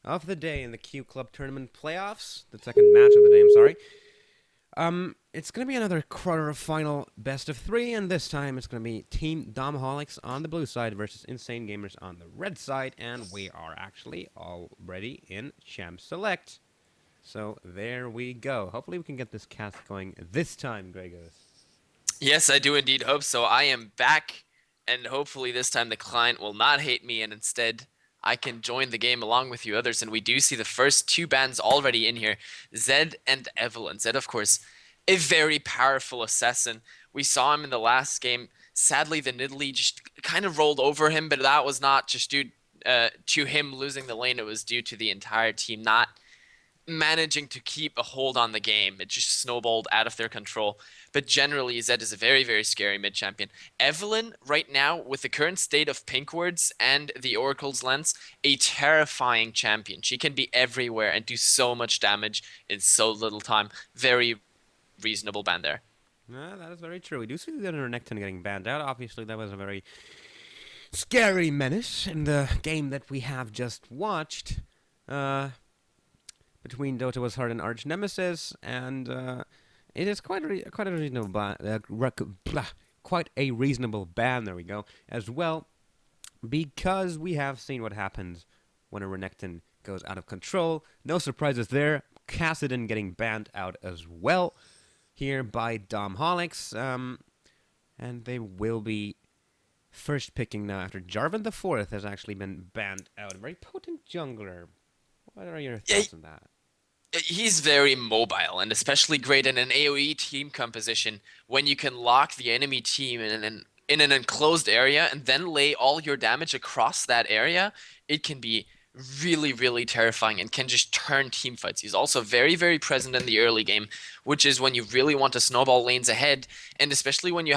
of the day in the Q Club Tournament playoffs. The second match of the day, I'm sorry. It's going to be another quarter-final best of three, and this time it's going to be Team DomHolics on the blue side versus Insane Gamers on the red side, and we are actually already in Champ Select. So there we go. Hopefully we can get this cast going this time, Gregos. Yes, I do indeed hope so. I am back, and hopefully this time the client will not hate me, and instead I can join the game along with you others. And we do see the first two bands already in here, Zed and Evelyn. Zed, of course, a very powerful assassin. We saw him in the last game. Sadly, the Nidalee just kind of rolled over him, but that was not just due to him losing the lane. It was due to the entire team not managing to keep a hold on the game. It just snowballed out of their control. But generally, Zed is a very, very scary mid champion. Evelyn, right now, with the current state of Pink Words and the Oracle's Lens, a terrifying champion. She can be everywhere and do so much damage in so little time. Very reasonable ban there. That is very true. We do see the Renekton getting banned out. Obviously, that was a very scary menace in the game that we have just watched. Between Dota was Heart and Arch Nemesis, and it is quite a reasonable quite a reasonable ban. There we go as well, because we have seen what happens when a Renekton goes out of control. No surprises there. Cassidon getting banned out as well here by DomHolics, and they will be first picking now after Jarvan the Fourth has actually been banned out. A very potent jungler. What are your Yeah, thoughts on that? he's very mobile and especially great in an AoE team composition when you can lock the enemy team in an enclosed area and then lay all your damage across that area. It can be really, really terrifying and can just turn team fights. He's also very, very present in the early game, which is when you really want to snowball lanes ahead, and especially when you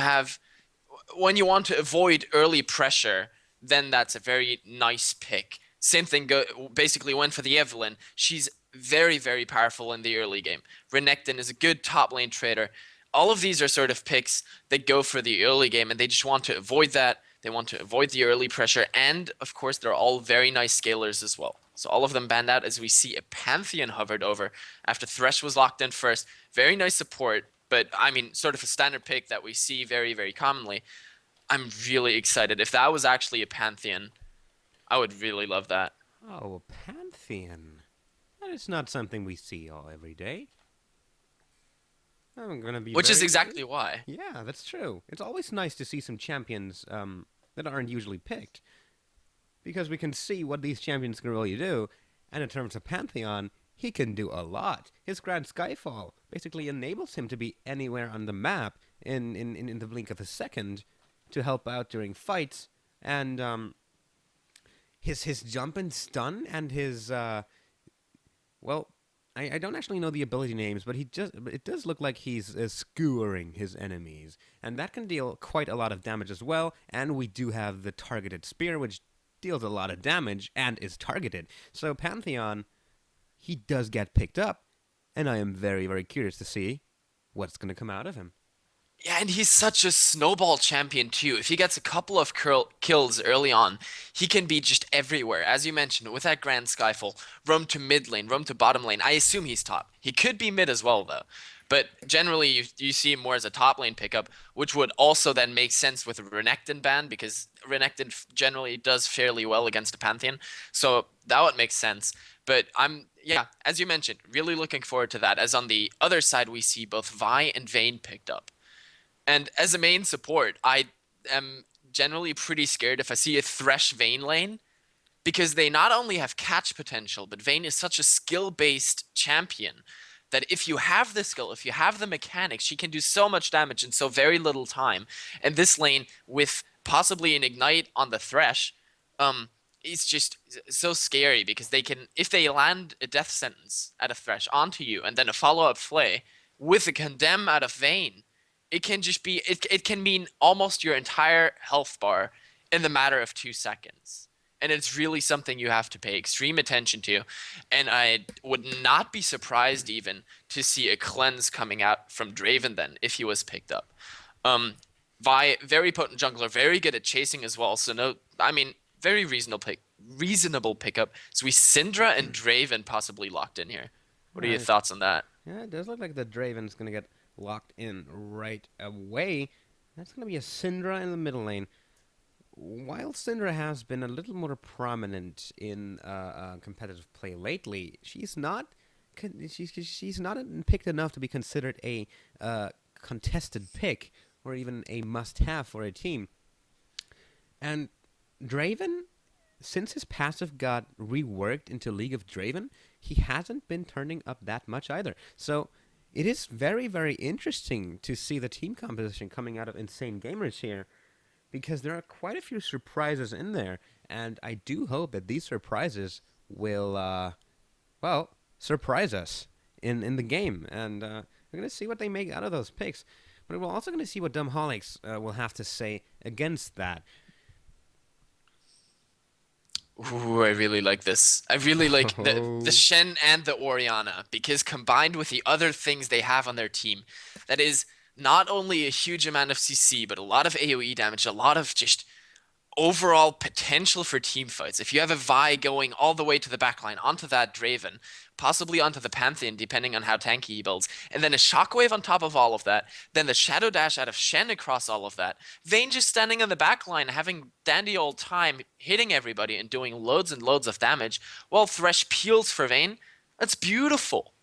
want to avoid early pressure, then that's a very nice pick. Same thing basically went for the Evelyn. She's very, very powerful in the early game. Renekton is a good top lane trader. All of these are sort of picks that go for the early game, and they just want to avoid that. They want to avoid the early pressure, and of course, they're all very nice scalers as well. So all of them banned out as we see a Pantheon hovered over after Thresh was locked in first. Very nice support, but I mean, sort of a standard pick that we see very, very commonly. I'm really excited. If that was actually a Pantheon, I would really love that. Oh, a Pantheon. That is not something we see all every day. I'm gonna be Which is very. exactly why. Yeah, that's true. It's always nice to see some champions that aren't usually picked, because we can see what these champions can really do. And in terms of Pantheon, he can do a lot. His Grand Skyfall basically enables him to be anywhere on the map in the blink of a second to help out during fights. And his jump and stun and his well, I don't actually know the ability names, but it does look like he's skewering his enemies, and that can deal quite a lot of damage as well. And we do have the targeted spear, which deals a lot of damage and is targeted. So Pantheon, he does get picked up, and I am very, very curious to see what's going to come out of him. Yeah, and he's such a snowball champion too. If he gets a couple of kills early on, he can be just everywhere. As you mentioned, with that Grand Skyfall, roam to mid lane, roam to bottom lane. I assume he's top. He could be mid as well though. But generally, you see him more as a top lane pickup, which would also then make sense with a Renekton ban because Renekton generally does fairly well against a Pantheon. So that would make sense. But yeah, as you mentioned, really looking forward to that. As on the other side, we see both Vi and Vayne picked up. And as a main support, I am generally pretty scared if I see a Thresh Vayne lane because they not only have catch potential, but Vayne is such a skill-based champion that if you have the skill, if you have the mechanics, she can do so much damage in so very little time. And this lane with possibly an ignite on the Thresh, it's just so scary because they can, if they land a death sentence at a Thresh onto you and then a follow-up flay with a condemn out of Vayne, it can just be it can mean almost your entire health bar in the matter of 2 seconds, and it's really something you have to pay extreme attention to. And I would not be surprised even to see a cleanse coming out from Draven then if he was picked up. Vi, very potent jungler, very good at chasing as well, so no, I mean, very reasonable pick, reasonable pickup. So we Syndra and Draven possibly locked in here. What are your Uh, thoughts on that? yeah, it does look like the Draven's going to get locked in right away. That's going to be a Syndra in the middle lane. While Syndra has been a little more prominent in competitive play lately, she's not picked enough to be considered a contested pick or even a must-have for a team. And Draven, since his passive got reworked into League of Draven, he hasn't been turning up that much either. So it is very, very interesting to see the team composition coming out of Insane Gamers here, because there are quite a few surprises in there, and I do hope that these surprises will, well, surprise us in the game, and we're going to see what they make out of those picks. But we're also going to see what DomHolics will have to say against that. Ooh, I really like this. I really like the Oh, Shen and the Orianna because combined with the other things they have on their team, that is not only a huge amount of CC, but a lot of AoE damage, a lot of just overall potential for team fights. If you have a Vi going all the way to the backline onto that Draven, possibly onto the Pantheon, depending on how tanky he builds, and then a Shockwave on top of all of that, then the Shadow Dash out of Shen across all of that, Vayne just standing on the backline, having dandy old time, hitting everybody and doing loads and loads of damage, while Thresh peels for Vayne. That's beautiful.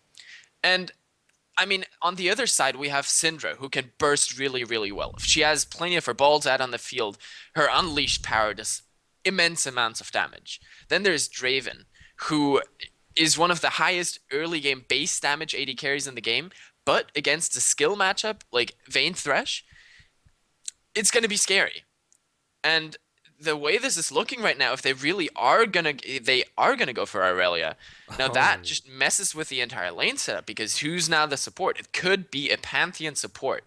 And I mean, on the other side, we have Syndra, who can burst really, really well. If she has plenty of her balls out on the field, her unleashed power does immense amounts of damage. Then there's Draven, who is one of the highest early game base damage AD carries in the game, but against a skill matchup like Vayne Thresh, it's going to be scary. And the way this is looking right now, if they are gonna go for Aurelia. Now that oh, just messes with the entire lane setup because who's now the support? It could be a Pantheon support,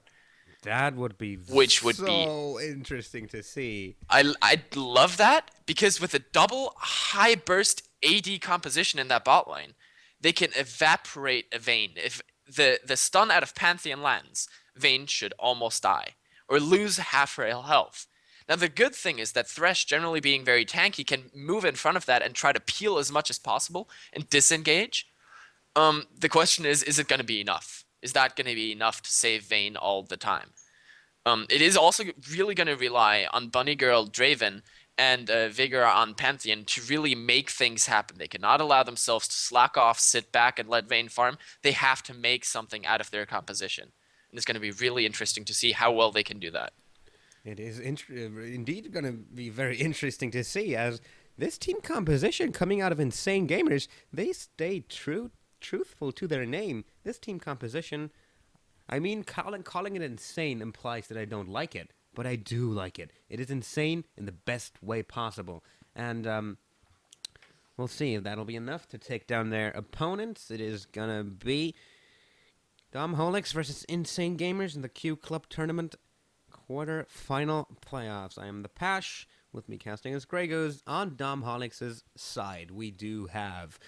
that would be which would be so interesting to see. I love that because with a double high burst AD composition in that bot lane, they can evaporate a Vayne. If the stun out of Pantheon lands, Vayne should almost die or lose half her health. Now the good thing is that Thresh, generally being very tanky, can move in front of that and try to peel as much as possible and disengage. The question is it going to be enough? Is that going to be enough to save Vayne all the time? It is also really going to rely on Bunny Girl Draven and Vigor on Pantheon to really make things happen. They cannot allow themselves to slack off, sit back, and let Vayne farm. They have to make something out of their composition. And it's going to be really interesting to see how well they can do that. It is indeed going to be very interesting to see, as this team composition coming out of Insane Gamers, they stay truthful to their name. This team composition, I mean, calling it insane implies that I don't like it, but I do like it. It is insane in the best way possible, and we'll see if that'll be enough to take down their opponents. It is gonna be DomHolics versus Insane Gamers in the Q Club tournament quarter-final playoffs. I am the Pash, with me casting as Grey Goose. On DomHolics' side, we do have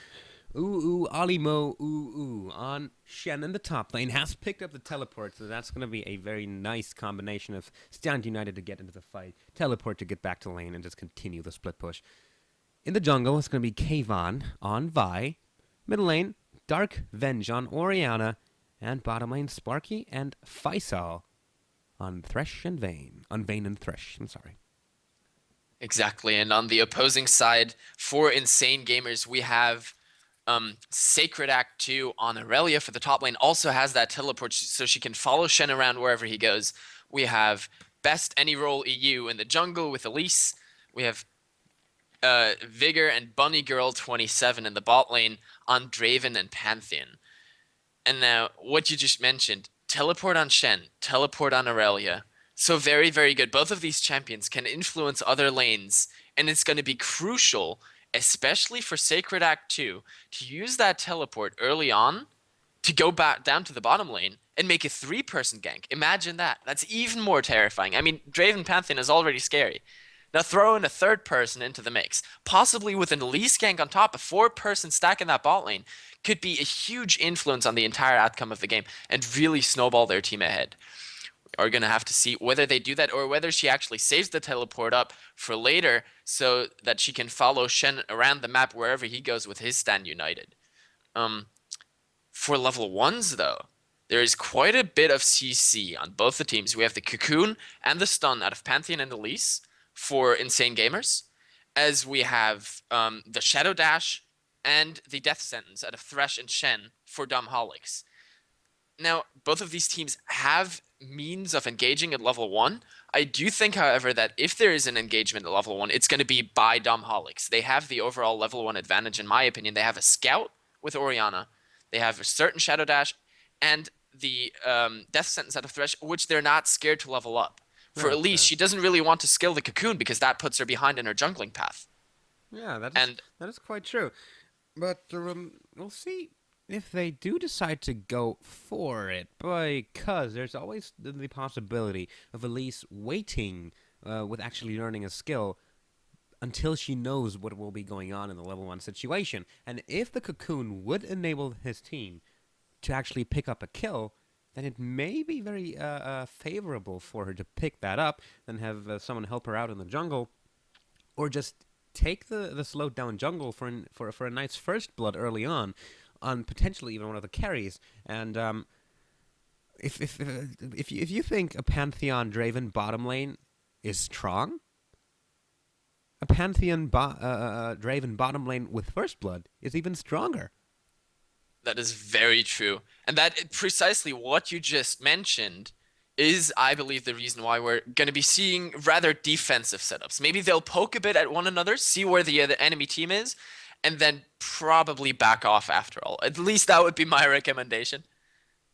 Alimo on Shen in the top lane. Has picked up the teleport, so that's going to be a very nice combination of Stand United to get into the fight, teleport to get back to lane, and just continue the split push. In the jungle, it's going to be Kayvon on Vi. Middle lane, Dark Venge on Orianna. And bottom lane, Sparky and Faisal on Thresh and Vayne. On Vayne and Thresh, I'm sorry. Exactly. And on the opposing side, for Insane Gamers, we have Sacred Act 2 on Aurelia for the top lane. Also has that teleport so she can follow Shen around wherever he goes. We have Best Any Role EU in the jungle with Elise. We have Vigor and Bunny Girl 27 in the bot lane on Draven and Pantheon. And now, what you just mentioned, teleport on Shen, teleport on Aurelia. So very, very good. Both of these champions can influence other lanes, and it's going to be crucial, especially for Sacred Act 2, to use that teleport early on to go back down to the bottom lane and make a three-person gank. Imagine that. That's even more terrifying. I mean, Draven Pantheon is already scary. Now throw in a third person into the mix, possibly with an Elise gank on top. A four-person stack in that bot lane could be a huge influence on the entire outcome of the game and really snowball their team ahead. are going to have to see whether they do that or whether she actually saves the teleport up for later so that she can follow Shen around the map wherever he goes with his stand united. Um, for level 1s, though, there is quite a bit of CC on both the teams. We have the Cocoon and the Stun out of Pantheon and Elise for Insane Gamers, as we have the Shadow Dash and the Death Sentence out of Thresh and Shen for DomHolics. Now, both of these teams have means of engaging at level 1. I do think, however, that if there is an engagement at level 1, it's going to be by DomHolics. They have the overall level 1 advantage, in my opinion. They have a Scout with Orianna. They have a certain Shadow Dash and the Death Sentence out of Thresh, which they're not scared to level up. For Elise, she doesn't really want to skill the Cocoon because that puts her behind in her jungling path. Yeah, that is quite true. But we'll see if they do decide to go for it, because there's always the possibility of Elise waiting with actually learning a skill until she knows what will be going on in the level 1 situation. And if the Cocoon would enable his team to actually pick up a kill, then it may be very favorable for her to pick that up, then have someone help her out in the jungle, or just take the slowed down jungle for a nice first blood early on potentially even one of the carries. And if you think a Pantheon Draven bottom lane is strong, a Pantheon Draven bottom lane with first blood is even stronger. That is very true. And that precisely what you just mentioned is, I believe, the reason why we're going to be seeing rather defensive setups. Maybe they'll poke a bit at one another, see where the enemy team is, and then probably back off after all. At least that would be my recommendation.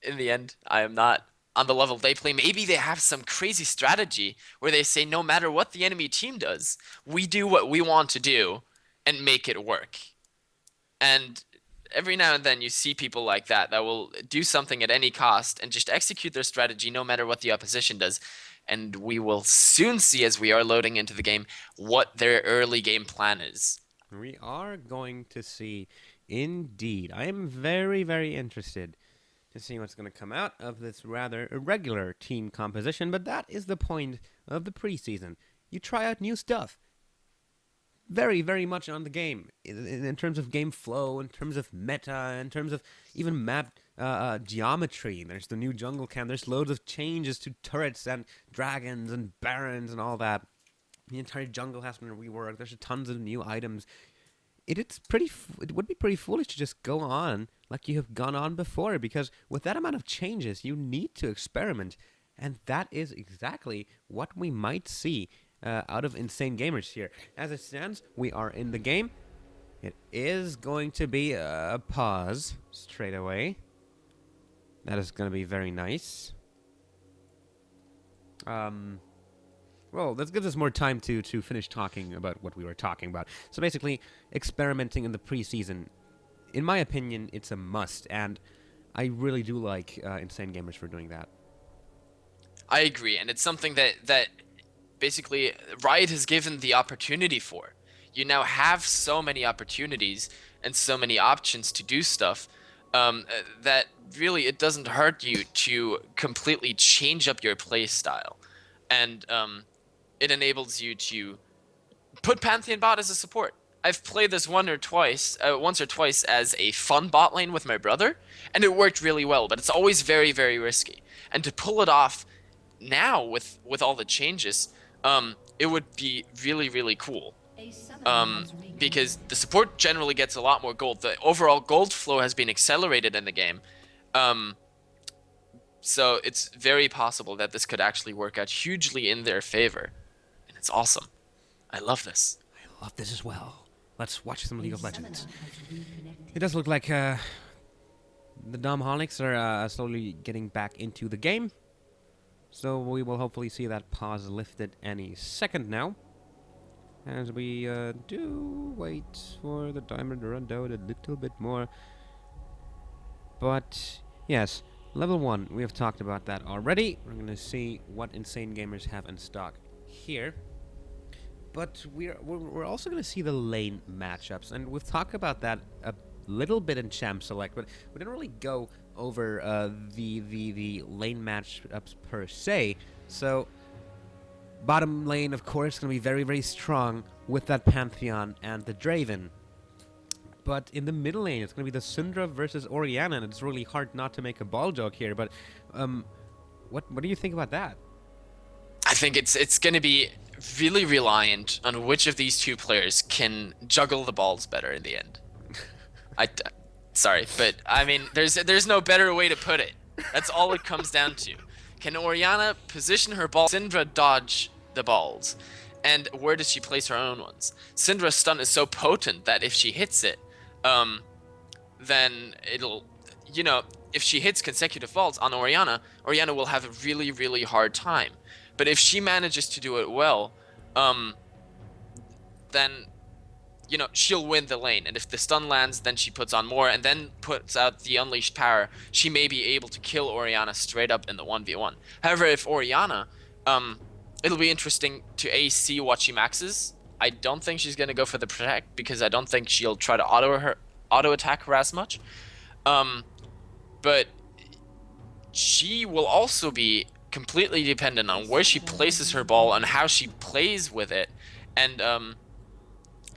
In the end, I am not on the level they play. Maybe they have some crazy strategy where they say no matter what the enemy team does, we do what we want to do and make it work. And every now and then you see people like that will do something at any cost and just execute their strategy no matter what the opposition does. And we will soon see, as we are loading into the game, what their early game plan is. We are going to see, indeed. I am very, very interested to see what's going to come out of this rather irregular team composition, but that is the point of the preseason. You try out new stuff. Very, very much on the game, in terms of game flow, in terms of meta, in terms of even map geometry. There's the new jungle camp. There's loads of changes to turrets and dragons and barons and all that. The entire jungle has been reworked. There's tons of new items. It would be pretty foolish to just go on like you have gone on before, because with that amount of changes, you need to experiment, and that is exactly what we might see out of Insane Gamers here. As it stands, we are in the game. It is going to be a pause straight away. That is going to be very nice. Well, this gives us more time to finish talking about what we were talking about. So basically, experimenting in the preseason, in my opinion, it's a must, and I really do like Insane Gamers for doing that. I agree, and it's something that basically Riot has given the opportunity for. You now have so many opportunities and so many options to do stuff that really it doesn't hurt you to completely change up your play style. And it enables you to put Pantheon bot as a support. I've played this once or twice as a fun bot lane with my brother, and it worked really well, but it's always very, very risky. And to pull it off now with all the changes, it would be really, really cool. Because the support generally gets a lot more gold. The overall gold flow has been accelerated in the game. So it's very possible that this could actually work out hugely in their favor. And it's awesome. I love this. I love this as well. Let's watch some League of Legends. It does look like the DomHolics are slowly getting back into the game. So we will hopefully see that pause lifted any second now. As we do wait for the diamond to run down a little bit more. But yes, level 1, we have talked about that already. We're going to see what Insane Gamers have in stock here. But we're also going to see the lane matchups, and we've talked about that a little bit in Champ Select, but we didn't really go over the lane matchups per se. So bottom lane, of course, going to be very, very strong with that Pantheon and the Draven. But in the middle lane, it's going to be the Syndra versus Orianna, and it's really hard not to make a ball joke here. But what do you think about that? I think it's going to be really reliant on which of these two players can juggle the balls better in the end. Sorry, but I mean, there's no better way to put it. That's all it comes down to. Can Orianna position her ball, Syndra dodge the balls, and where does she place her own ones? Syndra's stun is so potent that if she hits it, then it'll, if she hits consecutive balls on Orianna, Orianna will have a really, really hard time. But if she manages to do it well, then, she'll win the lane. And if the stun lands, then she puts on more and then puts out the unleashed power. She may be able to kill Orianna straight up in the 1v1. However, if Orianna, it'll be interesting to see what she maxes. I don't think she's going to go for the protect because I don't think she'll try to auto attack her as much. But she will also be completely dependent on where she places her ball and how she plays with it, and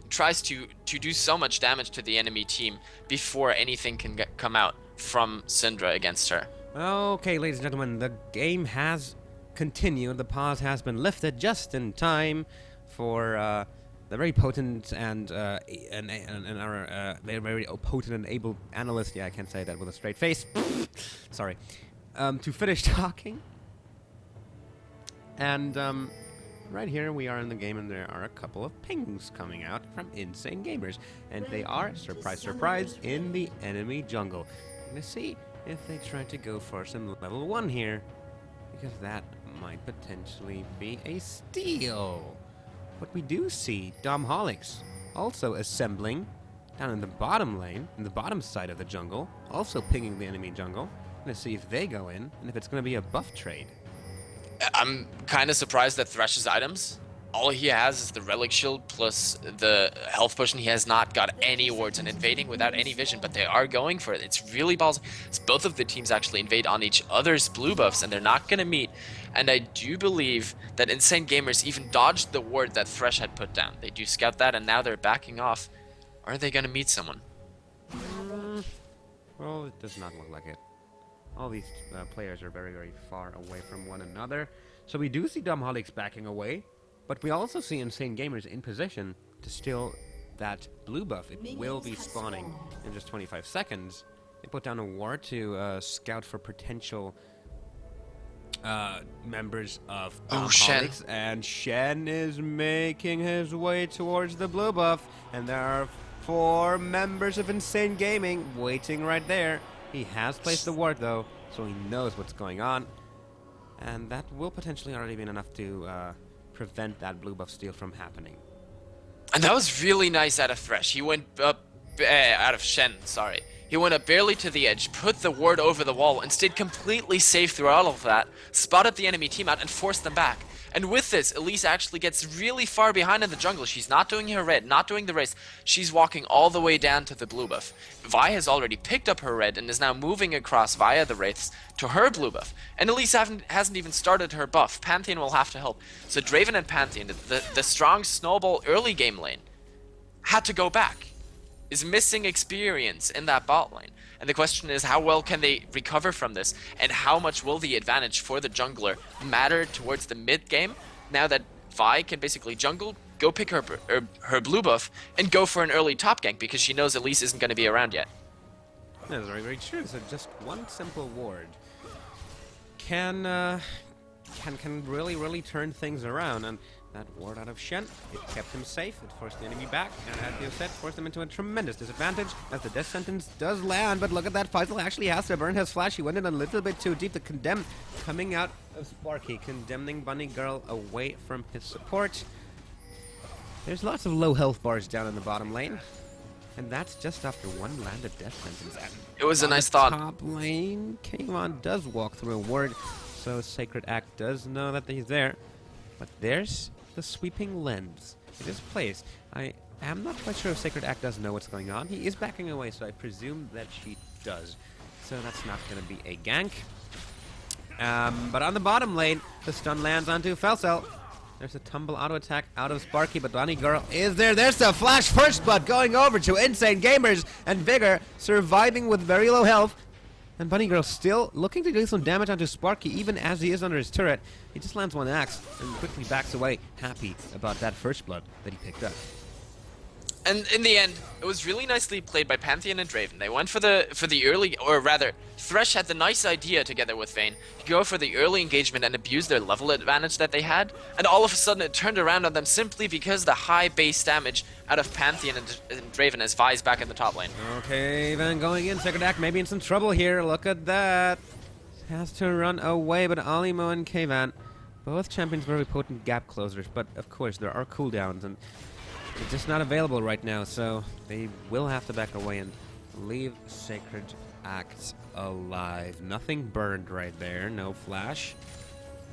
tries to do so much damage to the enemy team before anything can come out from Syndra against her. Okay, ladies and gentlemen, the game has continued. The pause has been lifted just in time for the very potent and our very, very potent and able analyst. Yeah, I can't say that with a straight face. Sorry. To finish talking. And right here we are in the game, and there are a couple of pings coming out from Insane Gamers, and they are, surprise, surprise, in the enemy jungle. I'm gonna see if they try to go for some level 1 here, because that might potentially be a steal. But we do see DomHolics also assembling down in the bottom lane, in the bottom side of the jungle, also pinging the enemy jungle. Gonna see if they go in, and if it's gonna be a buff trade. I'm kind of surprised that Thresh's items, all he has is the Relic Shield plus the health potion. He has not got any wards and invading without any vision, but they are going for it. It's really balls. Both of the teams actually invade on each other's blue buffs, and they're not going to meet. And I do believe that Insane Gamers even dodged the ward that Thresh had put down. They do scout that, and now they're backing off. Are they going to meet someone? Well, it does not look like it. All these players are very, very far away from one another. So we do see DomHolics backing away, but we also see Insane Gamers in position to steal that blue buff. It will be spawning in just 25 seconds. They put down a ward to scout for potential members of DomHolics. And Shen is making his way towards the blue buff. And there are 4 members of Insane Gaming waiting right there. He has placed the ward, though, so he knows what's going on. And that will potentially already be enough to prevent that blue buff steal from happening. And that was really nice out of Thresh. He went up, out of Shen, sorry. He went up barely to the edge, put the ward over the wall, and stayed completely safe through all of that, spotted the enemy team out, and forced them back. And with this, Elise actually gets really far behind in the jungle. She's not doing her red, not doing the race. She's walking all the way down to the blue buff. Vi has already picked up her red and is now moving across via the wraiths to her blue buff. And Elise hasn't even started her buff. Pantheon will have to help. So Draven and Pantheon, the strong snowball early game lane, had to go back. Is missing experience in that bot lane. And the question is, how well can they recover from this? And how much will the advantage for the jungler matter towards the mid game? Now that Vi can basically jungle, go pick her blue buff, and go for an early top gank because she knows Elise isn't going to be around yet. That's very, very true. So just one simple ward can really, really turn things around. And that ward out of Shen, it kept him safe, it forced the enemy back, and as you said, forced him into a tremendous disadvantage as the death sentence does land. But look at that, Faisal actually has to burn his flash. He went in a little bit too deep. The condemn coming out of Sparky, condemning Bunny Girl away from his support. There's lots of low health bars down in the bottom lane, and that's just after one landed death sentence. And it was a nice thought. Top lane, Kmon does walk through a ward, so Sacred Act does know that he's there. But there's the sweeping lens. It is placed. I am not quite sure if Sacred Act does know what's going on. He is backing away, so I presume that she does. So that's not going to be a gank. But on the bottom lane, the stun lands onto Felcel. There's a tumble auto attack out of Sparky, but Bunny Girl is there. There's the flash first blood going over to Insane Gamers, and Vigor surviving with very low health. And Bunny Girl still looking to do some damage onto Sparky, even as he is under his turret. He just lands one axe and quickly backs away, happy about that first blood that he picked up. And in the end, it was really nicely played by Pantheon and Draven. They went for the early, or rather, Thresh had the nice idea together with Vayne to go for the early engagement and abuse their level advantage that they had. And all of a sudden, it turned around on them simply because the high base damage out of Pantheon and Draven as Vi's back in the top lane. Okay, Van going in. Second act maybe in some trouble here. Look at that. Has to run away, but Alimo and Kvan, both champions very potent gap closers. But of course, there are cooldowns, and it's just not available right now, so they will have to back away and leave Sacred Act alive. Nothing burned right there, no flash.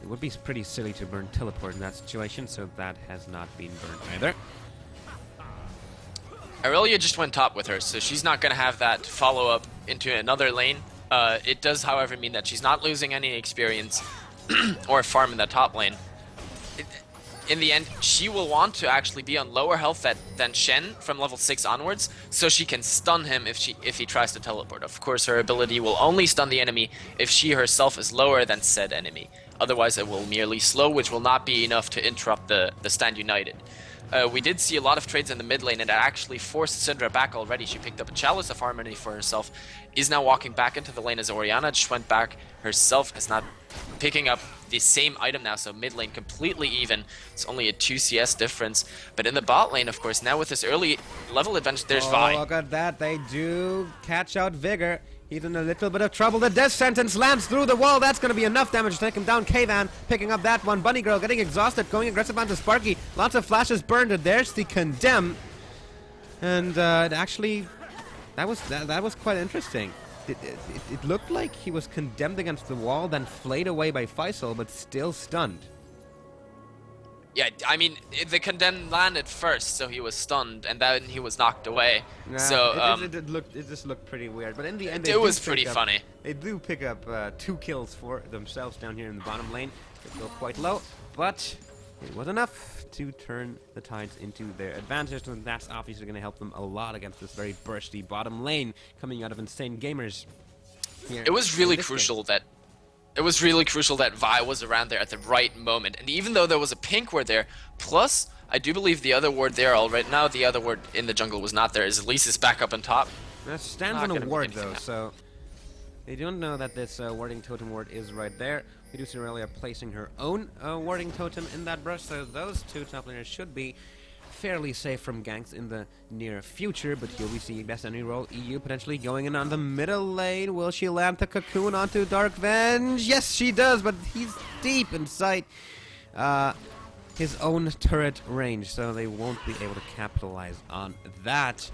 It would be pretty silly to burn teleport in that situation, so that has not been burned either. Aurelia just went top with her, so she's not going to have that follow-up into another lane. It does, however, mean that she's not losing any experience or farm in that top lane. In the end, she will want to actually be on lower health than Shen from level 6 onwards, so she can stun him if he tries to teleport. Of course, her ability will only stun the enemy if she herself is lower than said enemy. Otherwise, it will merely slow, which will not be enough to interrupt the Stand United. We did see a lot of trades in the mid lane, and it actually forced Syndra back already. She picked up a Chalice of Harmony for herself, is now walking back into the lane as Orianna just went back herself, is not picking up the same item now, so mid lane completely even. It's only a 2 CS difference. But in the bot lane, of course, now with this early level advantage, there's Vi. Look at that. They do catch out Vigor. He's in a little bit of trouble. The death sentence lands through the wall. That's going to be enough damage to take him down. Kvan picking up that one. Bunny Girl getting exhausted, going aggressive onto Sparky. Lots of flashes burned. There's the condemn. And it actually, that was quite interesting. It looked like he was condemned against the wall, then flayed away by Faisal, but still stunned. Yeah, I mean, the condemn landed first, so he was stunned, and then he was knocked away. Nah, so it just looked pretty weird. But in the end, it was pretty funny. They do pick up 2 kills for themselves down here in the bottom lane. They go quite low, but it was enough to turn the tides into their advantage, and that's obviously going to help them a lot against this very bursty bottom lane coming out of Insane Gamers. It was really crucial that Vi was around there at the right moment, and even though there was a pink ward there, plus I do believe the other ward there already. Now the other ward in the jungle was not there, as Elise is back up on top. That stands on a ward though, so they don't know that this warding totem ward is right there. We do see Aurelia placing her own warding totem in that brush, so those 2 top laners should be fairly safe from ganks in the near future. But here we see best enemy role EU potentially going in on the middle lane. Will she land the cocoon onto Dark Venge? Yes, she does, but he's deep inside his own turret range, so they won't be able to capitalize on that.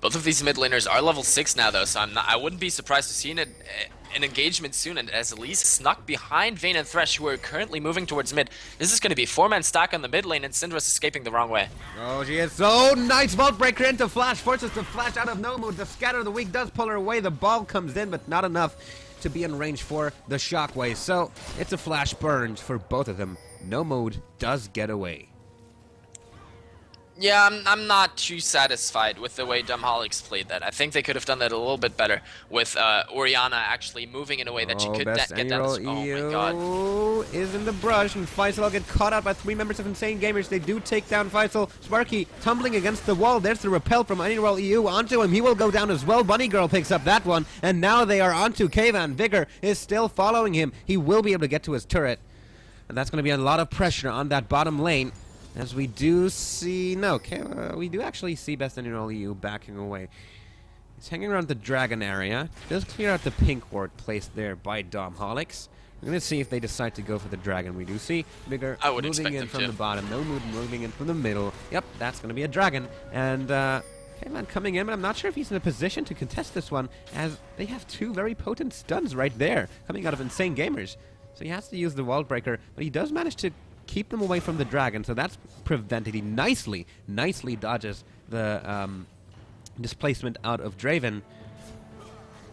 Both of these mid laners are level 6 now, though, so I wouldn't be surprised to see an engagement soon. And as Elise snuck behind Vayne and Thresh, who are currently moving towards mid, this is going to be 4-man stack on the mid lane, and Syndra's escaping the wrong way. Oh, she is so nice. Vault Breaker into Flash, forces the Flash out of no mood. The Scatter of the Weak does pull her away. The ball comes in, but not enough to be in range for the Shockwave. So it's a Flash burn for both of them. No mode does get away. Yeah, I'm not too satisfied with the way DomHolics played that. I think they could have done that a little bit better with Orianna actually moving in a way that she could get down this. Oh my god. Is in the brush, and Faisal get caught out by 3 members of Insane Gamers. They do take down Faisal. Sparky tumbling against the wall. There's the repel from Anyroll EU onto him. He will go down as well. Bunny Girl picks up that one, and now they are onto Kvan. Vigor is still following him. He will be able to get to his turret, and that's going to be a lot of pressure on that bottom lane. As we do see, we do actually see Best Enemy EU backing away. He's hanging around the dragon area. Does clear out the pink ward placed there by DomHolics. We're going to see if they decide to go for the dragon. We do see Vigor moving in from the bottom. No mood moving in from the middle. Yep, that's going to be a dragon. And Kayman coming in, but I'm not sure if he's in a position to contest this one, as they have 2 very potent stuns right there coming out of Insane Gamers. So he has to use the wall breaker, but he does manage to keep them away from the dragon. So that's prevented. He nicely dodges the displacement out of Draven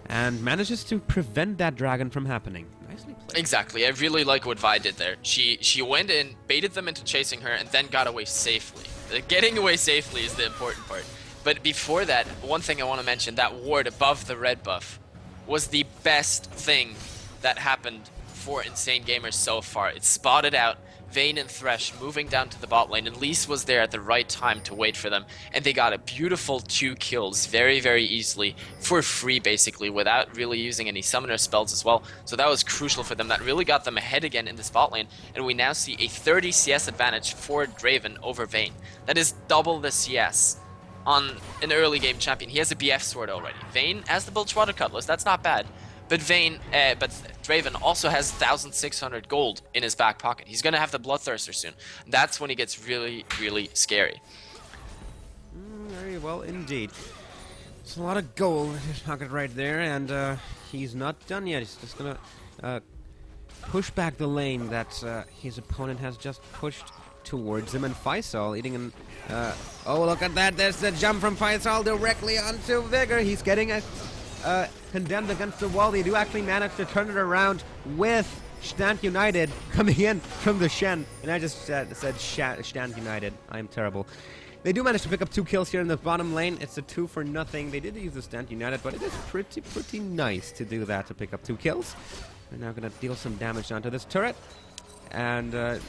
and manages to prevent that dragon from happening. Nicely played. Exactly. I really like what Vi did there. She went in, baited them into chasing her, and then got away safely. Getting away safely is the important part. But before that, one thing I want to mention, that ward above the red buff was the best thing that happened for Insane Gamers so far. It spotted out Vayne and Thresh moving down to the bot lane, and Lise was there at the right time to wait for them, and they got a beautiful 2 kills very, very easily, for free basically, without really using any summoner spells as well. So that was crucial for them. That really got them ahead again in this bot lane, and we now see a 30 CS advantage for Draven over Vayne. That is double the CS on an early game champion. He has a BF sword already. Vayne has the Bilgewater Cutlass, that's not bad. But Draven also has 1,600 gold in his back pocket. He's going to have the Bloodthirster soon. That's when he gets really, really scary. Very well indeed. It's a lot of gold in his pocket right there, and he's not done yet. He's just going to push back the lane that his opponent has just pushed towards him. And Faisal eating an... oh, look at that. There's the jump from Faisal directly onto Vigor. He's getting a... condemned against the wall. They do actually manage to turn it around with Stand United coming in from the Shen. And I just said Stand United. I'm terrible. They do manage to pick up 2 kills here in the bottom lane. It's a 2 for nothing. They did use the Stand United, but it is pretty nice to do that, to pick up 2 kills. They're now going to deal some damage onto this turret. And it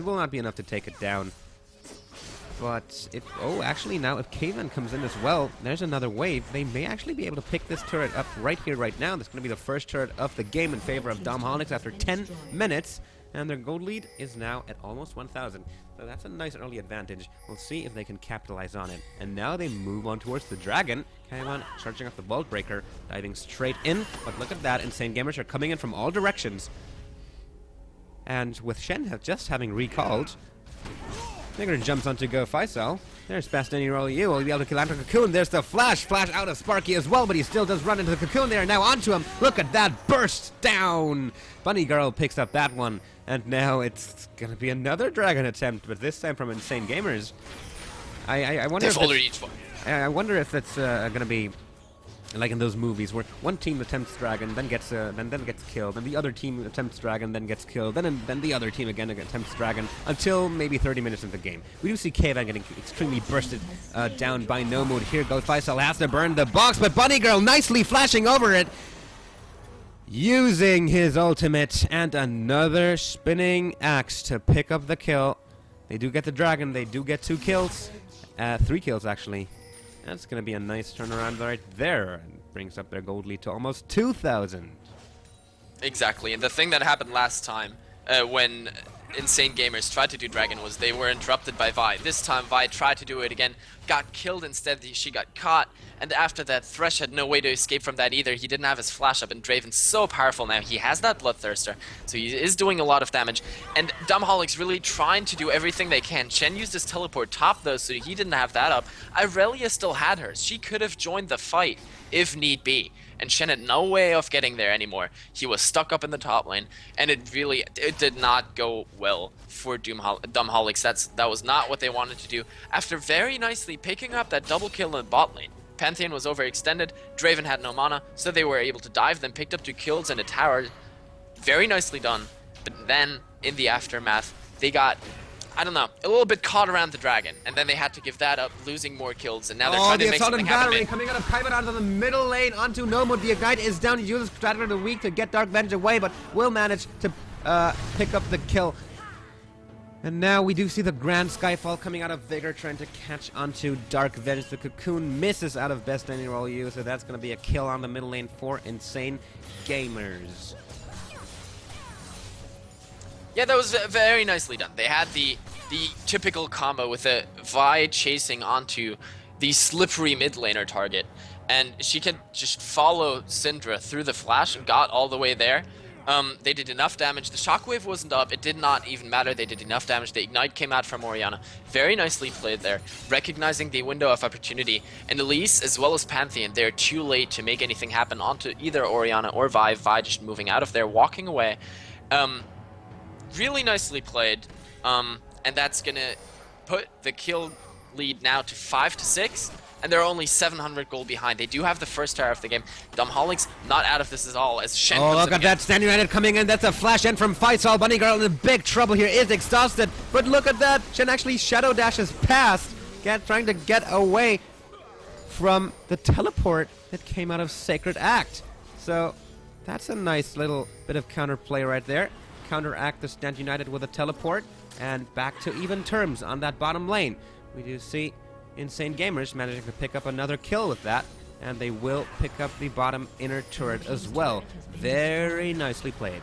will not be enough to take it down. But actually now if Kaven comes in as well, there's another wave. They may actually be able to pick this turret up right here, right now. This is going to be the first turret of the game in favor of DomHolics after 10 minutes. And their gold lead is now at almost 1,000. So that's a nice early advantage. We'll see if they can capitalize on it. And now they move on towards the dragon. Kaven charging off the Vault Breaker, diving straight in. But look at that, Insane Gamers are coming in from all directions. And with Shen just having recalled, Vigor jumps onto Go Faisal. There's Best Any Roll You. Will be able to kill after Cocoon. There's the flash out of Sparky as well, but he still does run into the Cocoon. They are now onto him. Look at that burst down. Bunny Girl picks up that one, and now it's gonna be another dragon attempt, but this time from Insane Gamers. I wonder. They've already each one. I wonder if it's gonna be like in those movies where one team attempts dragon, then gets killed, and the other team attempts dragon, then gets killed, then the other team again attempts dragon until maybe 30 minutes into the game. We do see Kaven getting extremely bursted down by No Mood. Here goes Faisal, has to burn the box, but Bunny Girl nicely flashing over it, using his ultimate, and another spinning axe to pick up the kill. They do get the dragon. They do get 2 kills, 3 kills actually. That's going to be a nice turnaround right there, and brings up their gold lead to almost 2,000. Exactly, and the thing that happened last time when Insane Gamers tried to do dragon was they were interrupted by Vi. This time Vi tried to do it again, got killed instead. She got caught, and after that Thresh had no way to escape from that either. He didn't have his flash up, and Draven's so powerful now. He has that Bloodthirster, so he is doing a lot of damage, and DomHolics really trying to do everything they can. Shen used his teleport top though, so he didn't have that up. Irelia still had hers. She could have joined the fight if need be, and Shen had no way of getting there anymore. He was stuck up in the top lane, and it did not go well for DomHolics. That was not what they wanted to do. After very nicely picking up that double kill in the bot lane, Pantheon was overextended, Draven had no mana, so they were able to dive, then picked up 2 kills and a tower. Very nicely done. But then, in the aftermath, they got, I don't know, a little bit caught around the dragon, and then they had to give that up, losing more kills, and now they're trying to make something happen. Battery coming out of Kyber onto the middle lane, onto Nomad. The Ignite is down. He uses Strategy of the Week to get Dark Venge away, but will manage to pick up the kill. And now we do see the Grand Skyfall coming out of Vigor, trying to catch onto Dark Venge. The Cocoon misses out of Best Any Roll You, so that's going to be a kill on the middle lane for Insane Gamers. Yeah, that was very nicely done. They had the typical combo with a Vi chasing onto the slippery mid laner target, and she can just follow Syndra through the flash and got all the way there. They did enough damage. The shockwave wasn't up. It did not even matter. They did enough damage. The ignite came out from Orianna. Very nicely played there, recognizing the window of opportunity. And Elise, as well as Pantheon, they're too late to make anything happen onto either Orianna or Vi. Vi just moving out of there, walking away. Really nicely played. And that's gonna put the kill lead now to 5-6, and they're only 700 gold behind. They do have the first tower of the game. DomHolics not out of this at all as Shen Oh, comes look in at again. that. Stand United coming in. That's a flash in from Faisal. Bunny Girl in big trouble here. Is exhausted. But look at that. Shen actually shadow dashes past. Trying to get away from the teleport that came out of Sacred Act. So that's a nice little bit of counterplay right there. Counteract the Stand United with a teleport. And back to even terms on that bottom lane. We do see Insane Gamers managing to pick up another kill with that. And they will pick up the bottom inner turret as well. Very nicely played.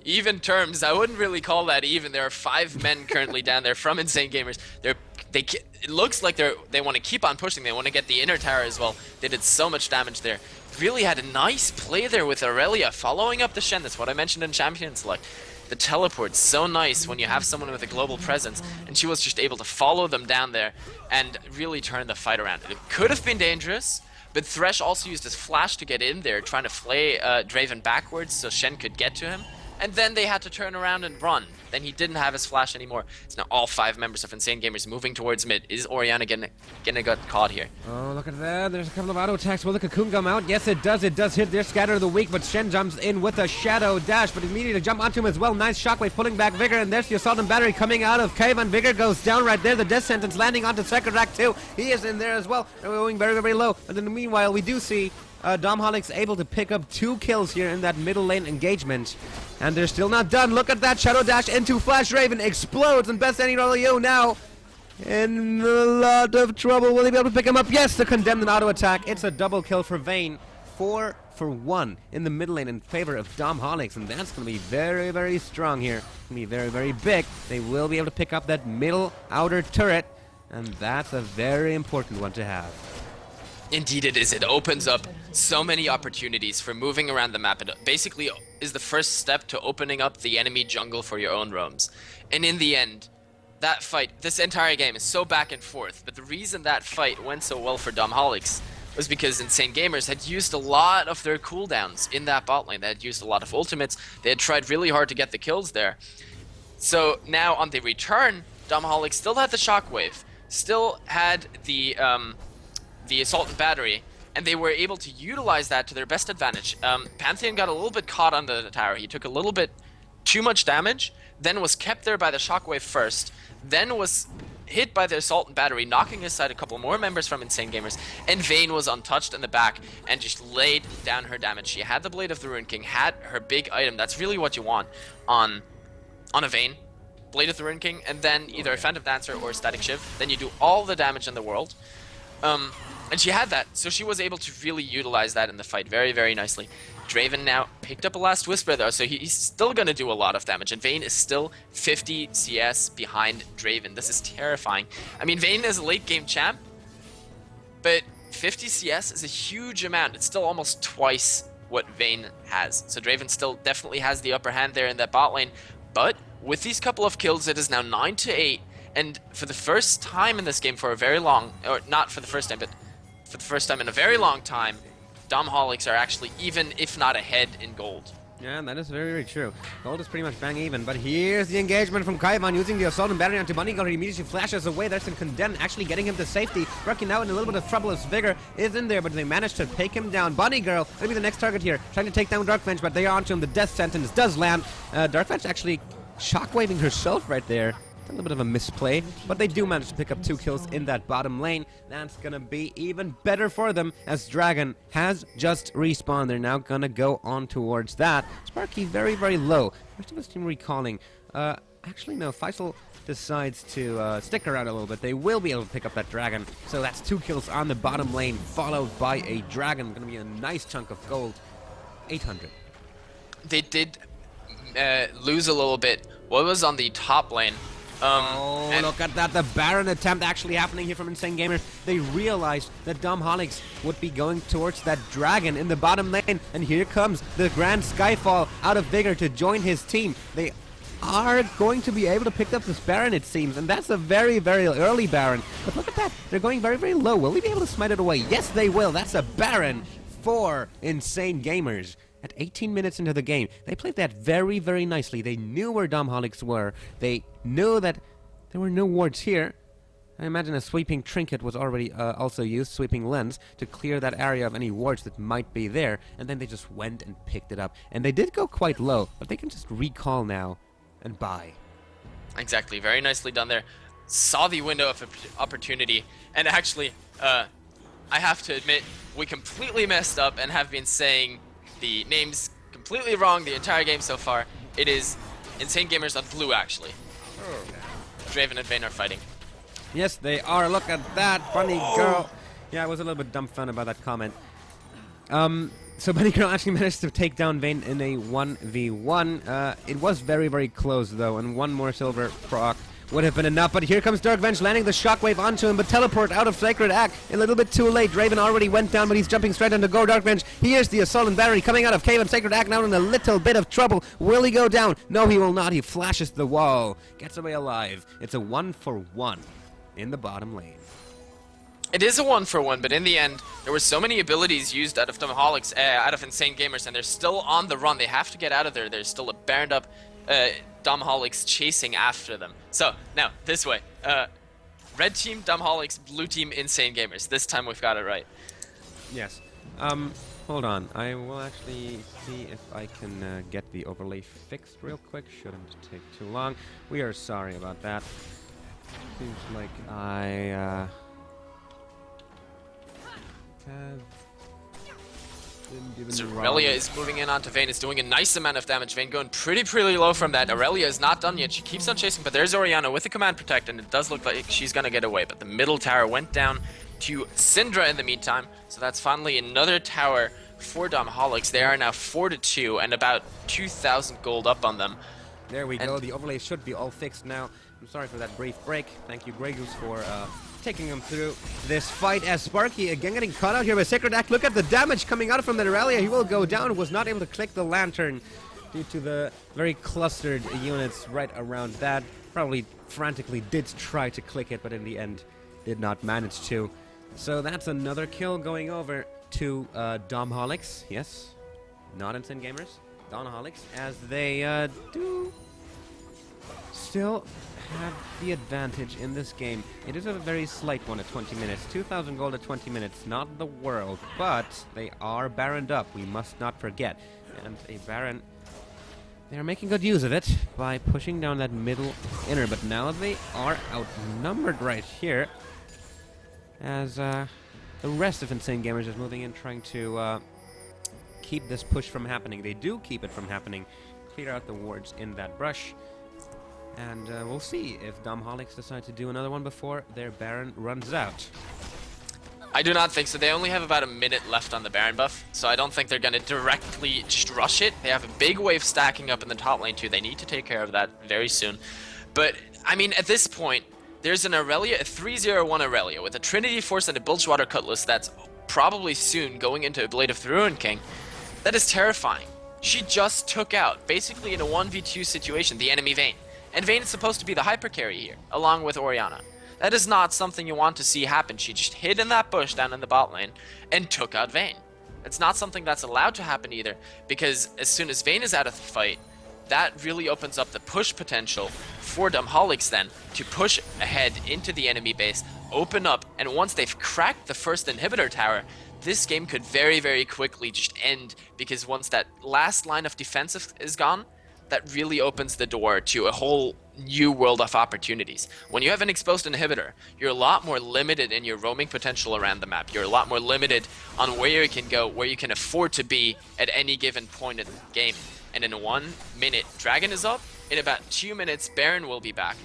Even terms, I wouldn't really call that even. There are 5 men currently down there from Insane Gamers. It looks like they want to keep on pushing. They want to get the inner tower as well. They did so much damage there. Really had a nice play there with Aurelia following up the Shen. That's what I mentioned in Champion Select. The teleport's so nice when you have someone with a global presence, and she was just able to follow them down there and really turn the fight around. It could have been dangerous, but Thresh also used his flash to get in there, trying to flay Draven backwards so Shen could get to him. And then they had to turn around and run. Then he didn't have his flash anymore. It's now all 5 members of Insane Gamers moving towards mid. Is Orianna gonna get caught here? Oh, look at that. There's a couple of auto attacks. Will the cocoon come out? Yes, it does. It does hit their scatter of the weak, but Shen jumps in with a shadow dash, but immediately jump onto him as well. Nice shockwave pulling back Vigor, and there's the assault and battery coming out of Kaivan. Vigor goes down right there. The death sentence landing onto Second Rack too. He is in there as well. They're going very, very low. And in the meanwhile, we do see DomHolics able to pick up 2 kills here in that middle lane engagement. And they're still not done. Look at that shadow dash into Flash Raven. Explodes, and Best Any Rolio now in a lot of trouble. Will he be able to pick him up? Yes, the condemned and auto attack. It's a double kill for Vayne. 4 for 1 in the middle lane in favor of DomHolics, and that's going to be very, very strong here. Going to be very, very big. They will be able to pick up that middle outer turret, and that's a very important one to have. Indeed it is. It opens up so many opportunities for moving around the map. It basically is the first step to opening up the enemy jungle for your own roams. And in the end, that fight, this entire game is so back and forth, but the reason that fight went so well for DomHolics was because Insane Gamers had used a lot of their cooldowns in that bot lane. They had used a lot of ultimates. They had tried really hard to get the kills there. So now on the return, DomHolics still had the shockwave, still had the assault and battery, and they were able to utilize that to their best advantage. Pantheon got a little bit caught on the tower. He took a little bit too much damage, then was kept there by the shockwave first, then was hit by the assault and battery, knocking aside a couple more members from Insane Gamers, and Vayne was untouched in the back and just laid down her damage. She had the Blade of the Ruined King, had her big item. That's really what you want on a Vayne. Blade of the Ruined King, and then either a Phantom Dancer or a Static Shiv. Then you do all the damage in the world. And she had that, so she was able to really utilize that in the fight very, very nicely. Draven now picked up a Last Whisper though, so he's still going to do a lot of damage, and Vayne is still 50 CS behind Draven. This is terrifying. I mean, Vayne is a late game champ, but 50 CS is a huge amount. It's still almost twice what Vayne has. So Draven still definitely has the upper hand there in that bot lane, but with these couple of kills, it is now 9-8, and for the first time in this game for a very long, or not for the first time, but for the first time in a very long time, DomHolics are actually even, if not ahead, in gold. Yeah, that is very, very true. Gold is pretty much bang even, but here's the engagement from Kaivan using the assault and battery onto Bunny. He immediately flashes away. There's some condemned, actually getting him to safety. Rookie now in a little bit of trouble as Vigor is in there, but they managed to take him down. Bunny Girl, maybe the next target here, trying to take down Darkbench, but they are onto him. The death sentence does land. Darkbench actually shockwaving herself right there. A little bit of a misplay, but they do manage to pick up 2 kills in that bottom lane. That's gonna be even better for them as Dragon has just respawned. They're now gonna go on towards that. Sparky very, very low. Rest of his team recalling. Actually, no, Faisal decides to stick around a little bit. They will be able to pick up that Dragon. So that's 2 kills on the bottom lane, followed by a Dragon. Gonna be a nice chunk of gold. 800. They did lose a little bit. What was on the top lane? Look at that. The Baron attempt actually happening here from Insane Gamers. They realized that DomHolics would be going towards that Dragon in the bottom lane. And here comes the Grand Skyfall out of Vigor to join his team. They are going to be able to pick up this Baron, it seems. And that's a very, very early Baron. But look at that. They're going very, very low. Will they be able to smite it away? Yes, they will. That's a Baron for Insane Gamers. at 18 minutes into the game. They played that very, very nicely. They knew where DomHolics were. They knew that there were no wards here. I imagine a sweeping trinket was already also used, sweeping lens, to clear that area of any wards that might be there, and then they just went and picked it up. And they did go quite low, but they can just recall now and buy. Exactly, very nicely done there. Saw the window of opportunity, and actually, I have to admit, we completely messed up and have been saying the names completely wrong the entire game so far. It is Insane Gamers on blue, actually. Draven and Vayne are fighting. Yes, they are. Look at that, Bunny Girl. Yeah, I was a little bit dumbfounded by that comment. So Bunny Girl actually managed to take down Vayne in a 1v1. It was very, very close, though, and one more silver proc would have been enough. But here comes Dark Venge, landing the shockwave onto him, but teleport out of Sacred Act a little bit too late. Draven already went down, but he's jumping straight into go Dark Venge. Here's the Assault and Battery coming out of Cave, and Sacred Act now in a little bit of trouble. Will he go down? No, he will not. He flashes the wall, gets away alive. It's a 1-for-1 in the bottom lane. It is a 1-for-1, but in the end, there were so many abilities used out of DomHolics, out of Insane Gamers, and they're still on the run. They have to get out of there. There's still a baroned up DomHolics chasing after them. So, now, this way. Red team, DomHolics, blue team, Insane Gamers. This time we've got it right. Yes. Hold on. I will actually see if I can get the overlay fixed real quick. Shouldn't take too long. We are sorry about that. Seems like I have been given So the wrong... Aurelia is moving in onto Vayne. It's doing a nice amount of damage. Vayne going pretty low from that. Aurelia is not done yet. She keeps on chasing, but there's Orianna with the command protect, and it does look like she's gonna get away. But the middle tower went down to Syndra in the meantime. So that's finally another tower for DomHolics. They are now 4-2 and about 2,000 gold up on them. There we go. The overlay should be all fixed now. I'm sorry for that brief break. Thank you, Gregus, for taking him through this fight as Sparky again getting caught out here by Sacred Act. Look at the damage coming out from the Aurelia. He will go down. Was not able to click the lantern due to the very clustered units right around that. Probably frantically did try to click it, but in the end did not manage to. So that's another kill going over to DomHolics. Yes, not Insane Gamers. DomHolics, as they do still have the advantage in this game. It is a very slight one at 20 minutes. 2,000 gold at 20 minutes, not the world, but they are baroned up, we must not forget. And a baron, they are making good use of it by pushing down that middle inner, but now they are outnumbered right here, as the rest of Insane Gamers is moving in, trying to keep this push from happening. They do keep it from happening, clear out the wards in that brush. And we'll see if DomHolics decide to do another one before their Baron runs out. I do not think so. They only have about a minute left on the Baron buff, so I don't think they're going to directly just rush it. They have a big wave stacking up in the top lane too. They need to take care of that very soon. But, I mean, at this point, there's an Aurelia, a 3-0-1 Aurelia, with a Trinity Force and a Bilgewater Cutlass that's probably soon going into a Blade of the Ruin King. That is terrifying. She just took out, basically in a 1v2 situation, the enemy Vayne. And Vayne is supposed to be the hyper carry here, along with Orianna. That is not something you want to see happen. She just hid in that bush down in the bot lane and took out Vayne. It's not something that's allowed to happen either, because as soon as Vayne is out of the fight, that really opens up the push potential for DomHolics then to push ahead into the enemy base, open up, and once they've cracked the first inhibitor tower, this game could very quickly just end, because once that last line of defense is gone, that really opens the door to a whole new world of opportunities. When you have an exposed inhibitor, you're a lot more limited in your roaming potential around the map. You're a lot more limited on where you can go, where you can afford to be at any given point in the game. And in 1 minute, Dragon is up. In about 2 minutes, Baron will be back.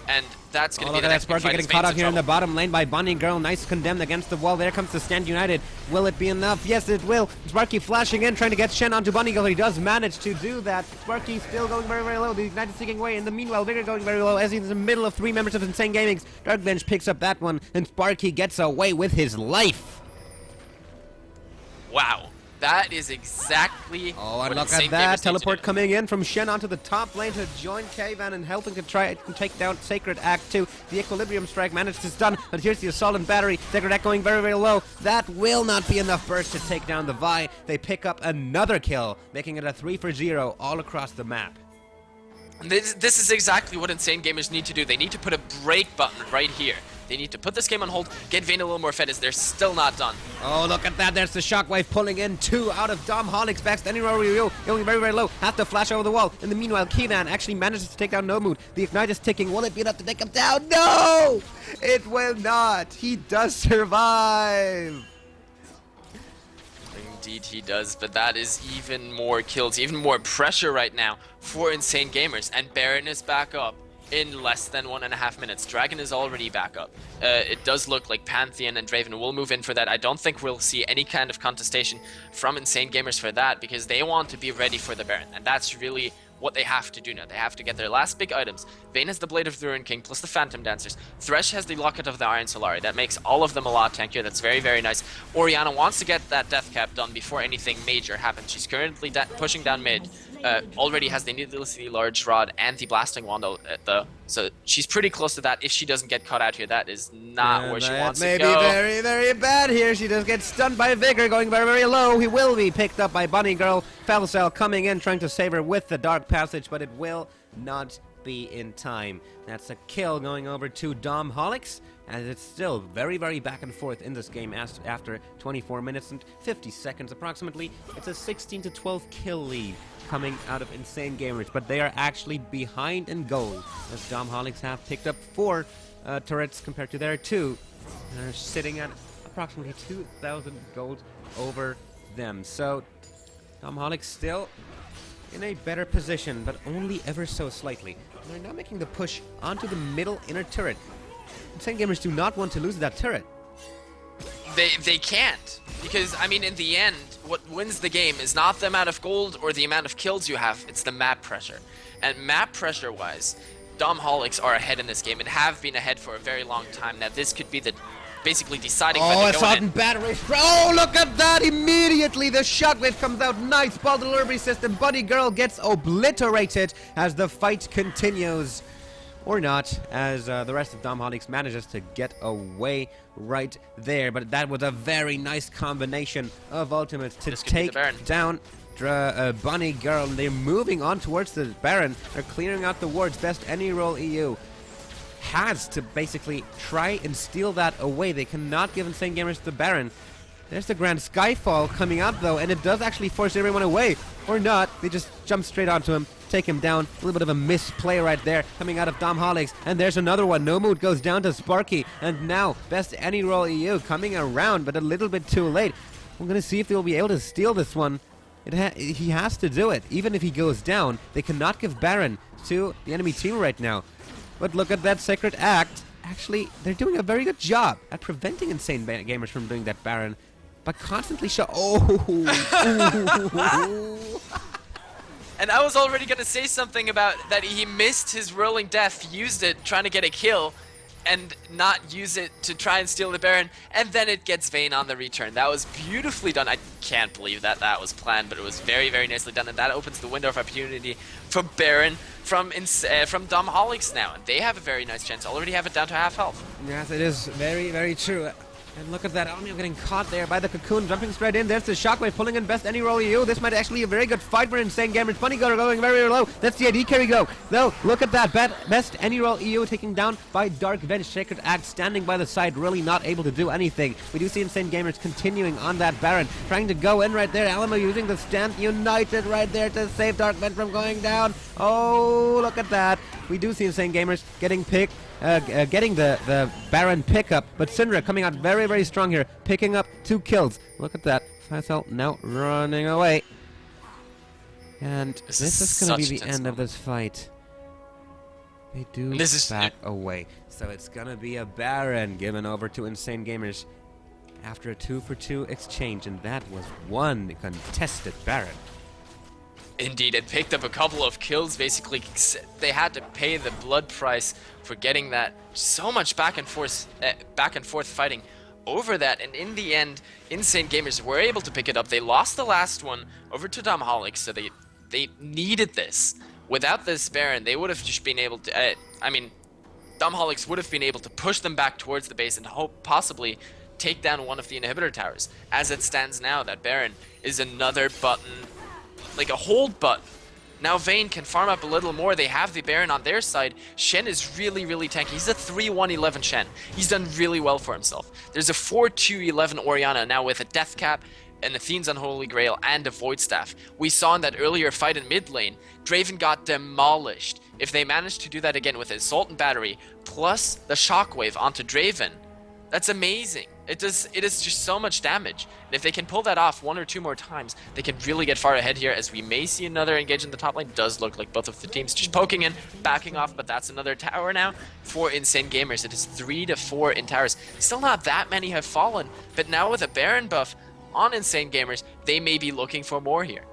And that's going to be the next big Sparky fight. getting caught out here in the bottom lane by Bunny Girl. Nice condemned against the wall. There comes the Stand United. Will it be enough? Yes, it will. Sparky flashing in, trying to get Shen onto Bunny Girl. He does manage to do that. Sparky still going very low. The Ignited seeking away. In the meanwhile, Vigor going very low as he's in the middle of 3 members of Insane Gaming. Dark Venge picks up that one, and Sparky gets away with his life. Wow. That is exactly Oh, what and look Insane at that. Gamers need to Teleport do. coming in from Shen onto the top lane to join Kavan and helping to try and take down Sacred Act 2. The Equilibrium Strike managed to stun, but here's the Assault and Battery. Sacred Act going very, very low. That will not be enough burst to take down the Vi. They pick up another kill, making it a 3-for-0 all across the map. This is exactly what Insane Gamers need to do. They need to put a break button right here. They need to put this game on hold, get Vayne a little more fed as they're still not done. Oh, look at that. There's the Shockwave pulling in 2 out of DomHolics. Backs anywhere going very, very low. Has to flash over the wall. In the meanwhile, Kivan actually manages to take down Nomood. The Ignite is ticking. Will it be enough to take him down? No! It will not. He does survive. Indeed he does, but that is even more kills, even more pressure right now for Insane Gamers. And Baron is back up in less than 1.5 minutes. Dragon is already back up. It does look like Pantheon and Draven will move in for that. I don't think we'll see any kind of contestation from Insane Gamers for that because they want to be ready for the Baron. And that's really what they have to do now. They have to get their last big items. Vayne has the Blade of the Ruin King plus the Phantom Dancers. Thresh has the Locket of the Iron Solari. That makes all of them a lot tankier. That's very, very nice. Orianna wants to get that Death Cap done before anything major happens. She's currently pushing down mid. Already has the Needlessly Large Rod and the Blasting Wand though. So she's pretty close to that. If she doesn't get caught out here, that is not where she wants to go. Maybe very, very bad here. She does get stunned by Vigor, going very, very low. He will be picked up by Bunny Girl. Felcel coming in, trying to save her with the Dark Passage, but it will not be in time. That's a kill going over to DomHolics, and it's still very, very back and forth in this game after 24 minutes and 50 seconds approximately. It's a 16-12 kill lead coming out of Insane Gamers, but they are actually behind in gold, as DomHolics have picked up 4 turrets compared to their 2. They're sitting at approximately 2,000 gold over them. So DomHolics still in a better position, but only ever so slightly. They're now making the push onto the middle inner turret. Insane Gamers do not want to lose that turret. They can't, because I mean in the end what wins the game is not the amount of gold or the amount of kills you have, it's the map pressure. And map pressure wise, DomHolics are ahead in this game and have been ahead for a very long time. Now this could be the basically deciding Oh, whether a sudden battery. Oh, look at that! Immediately the Shockwave comes out. Nice ball delivery system. Bunny Girl gets obliterated as the fight continues. Or not, as the rest of DomHolics manages to get away right there. But that was a very nice combination of ultimates to take down Bunny Girl. And they're moving on towards the Baron. They're clearing out the wards. Best any roll EU has to basically try and steal that away. They cannot give Insane Gamers the Baron. There's the Grand Skyfall coming out though, and it does actually force everyone away. Or not, they just jump straight onto him, take him down. A little bit of a misplay right there coming out of DomHolics. And there's another one. Nomood goes down to Sparky. And now, best any roll EU coming around, but a little bit too late. We're going to see if they'll be able to steal this one. He has to do it. Even if he goes down, they cannot give Baron to the enemy team right now. But look at that Sacred Act. Actually, they're doing a very good job at preventing Insane Gamers from doing that Baron. But constantly And I was already going to say something about that he missed his rolling death, used it trying to get a kill, and not use it to try and steal the Baron, and then it gets Vayne on the return. That was beautifully done. I can't believe that that was planned, but it was very, very nicely done, and that opens the window of opportunity for Baron from DomHolics now. And they have a very nice chance. Already have it down to half health. Yes, it is very, very true. And look at that, Omnium getting caught there by the Cocoon, jumping straight in. There's the Shockwave pulling in best any roll EU. This might actually be a very good fight for Insane Gamers. Bunny Girl going very, very low. That's the AD carry go. Though, look at that. Best any roll EU taken down by Dark Venge. Sacred Act standing by the side, really not able to do anything. We do see Insane Gamers continuing on that Baron, trying to go in right there. Alamo using the stand united right there to save Dark Venge from going down. Oh, look at that. We do see Insane Gamers getting picked. Getting the Baron pickup, but Syndra coming out very, very strong here, picking up 2 kills. Look at that. Faisal now running away. And this is going to be the end of this fight. They do back away. So it's going to be a Baron given over to Insane Gamers after a 2-for-2 exchange, and that was one contested Baron. Indeed, it picked up a couple of kills. Basically, they had to pay the blood price for getting that. So much back and forth fighting over that, and in the end, Insane Gamers were able to pick it up. They lost the last one over to DomHolics, so they needed this. Without this Baron, they would have just been able to. I mean, DomHolics would have been able to push them back towards the base and hope possibly take down one of the inhibitor towers. As it stands now, that Baron is another button, like a hold button. Now Vayne can farm up a little more. They have the Baron on their side. Shen is really, really tanky. He's a 3-1-11 Shen. He's done really well for himself. There's a 4-2-11 Orianna now with a Death Cap, an Athene's Unholy Grail, and a Void Staff. We saw in that earlier fight in mid lane, Draven got demolished. If they managed to do that again with Assault and Battery, plus the Shockwave onto Draven, that's amazing. It is just so much damage. And if they can pull that off 1 or 2 more times, they can really get far ahead here, as we may see another engage in the top lane. Does look like both of the teams just poking in, backing off, but that's another tower now for Insane Gamers. It is 3 to 4 in towers. Still not that many have fallen, but now with a Baron buff on Insane Gamers, they may be looking for more here.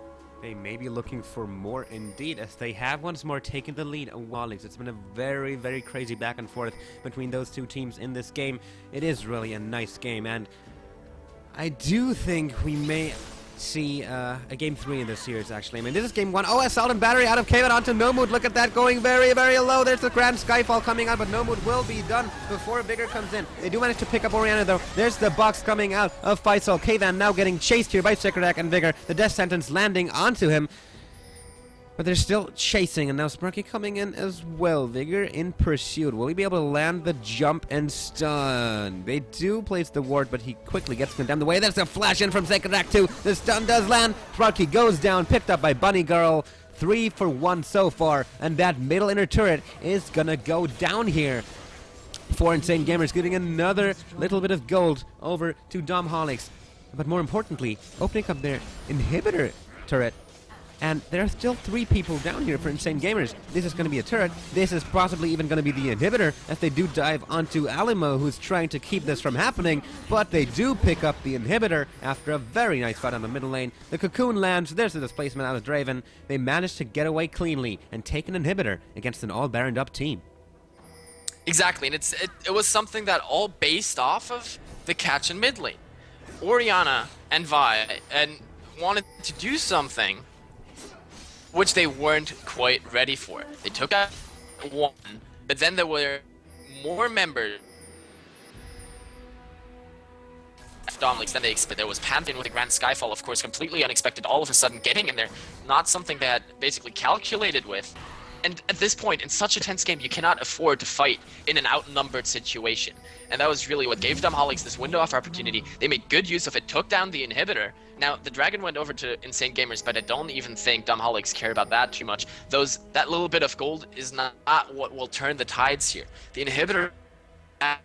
They may be looking for more indeed, as they have once more taken the lead on DomHolics. It's been a very, very crazy back and forth between those two teams in this game. It is really a nice game, and I do think we may see a game 3 in this series, actually. I mean, this is game 1. Oh, Assault and Battery out of Kaven onto Nomud. Look at that, going very, very low. There's the Grand Skyfall coming out, but Nomud will be done before Vigor comes in. They do manage to pick up Orianna, though. There's the box coming out of Faisal. Kaven now getting chased here by Sekirdak and Vigor. The death sentence landing onto him. But they're still chasing, and now Sparky coming in as well. Vigor in pursuit. Will he be able to land the jump and stun? They do place the ward, but he quickly gets condemned away. There's a flash in from Sekirdak too. The stun does land. Sparky goes down, picked up by Bunny Girl. 3 for 1 so far, and that middle inner turret is gonna go down here for Insane Gamers, getting another little bit of gold over to DomHolics. But more importantly, opening up their inhibitor turret. And there are still 3 people down here for Insane Gamers. This is going to be a turret. This is possibly even going to be the inhibitor, as they do dive onto Alimo, who's trying to keep this from happening. But they do pick up the inhibitor after a very nice fight on the middle lane. The cocoon lands. There's the displacement out of Draven. They managed to get away cleanly and take an inhibitor against an all-baroned up team. Exactly, and it was something that all based off of the catch in mid lane. Orianna and Vi and wanted to do something which they weren't quite ready for. They took out 1, but then there were more members of DomHolics than they expected. There was Pantheon with a Grand Skyfall, of course, completely unexpected, all of a sudden getting in there. Not something they had basically calculated with. And at this point, in such a tense game, you cannot afford to fight in an outnumbered situation. And that was really what gave DomHolics this window of opportunity. They made good use of it, took down the inhibitor. Now, the Dragon went over to Insane Gamers, but I don't even think DomHolics care about that too much. That little bit of gold is not what will turn the tides here. The inhibitor at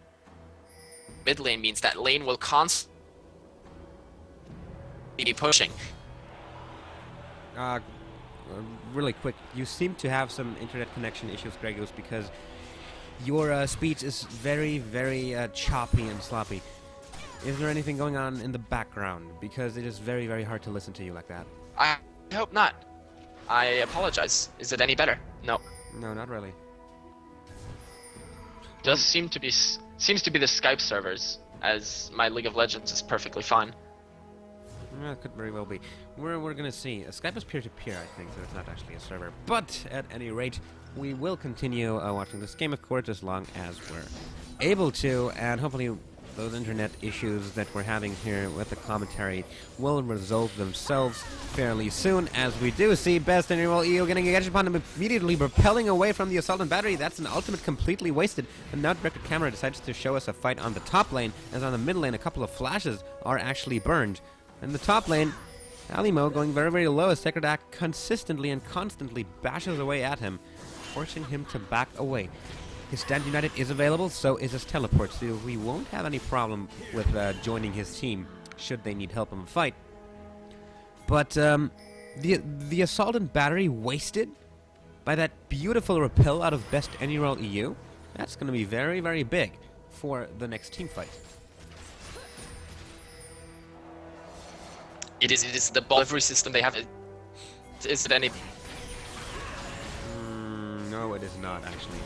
mid lane means that lane will constantly be pushing. Really quick, you seem to have some internet connection issues, Gregos, because your speech is very, very choppy and sloppy. Is there anything going on in the background? Because it is very, very hard to listen to you like that. I hope not. I apologize. Is it any better? No. No, not really. Does seems to be the Skype servers, as my League of Legends is perfectly fine. Yeah, it could very well be. We're gonna see. Skype is peer-to-peer, I think, so it's not actually a server. But at any rate, we will continue watching this game, of course, as long as we're able to, and hopefully those internet issues that we're having here with the commentary will resolve themselves fairly soon, as we do see Best and EO getting engaged upon him, immediately repelling away from the Assault and Battery. That's an ultimate completely wasted, and now Directed Camera decides to show us a fight on the top lane, as on the mid lane a couple of flashes are actually burned. In the top lane, Alimo going very, very low as Sekirdak consistently and constantly bashes away at him, forcing him to back away. His Stand United is available, so is his teleport, so we won't have any problem with joining his team should they need help in the fight. But the Assault and Battery wasted by that beautiful repel out of Best Any-Roll EU, that's going to be very, very big for the next team fight. It is the delivery system they have. Is it any? No, it is not, actually.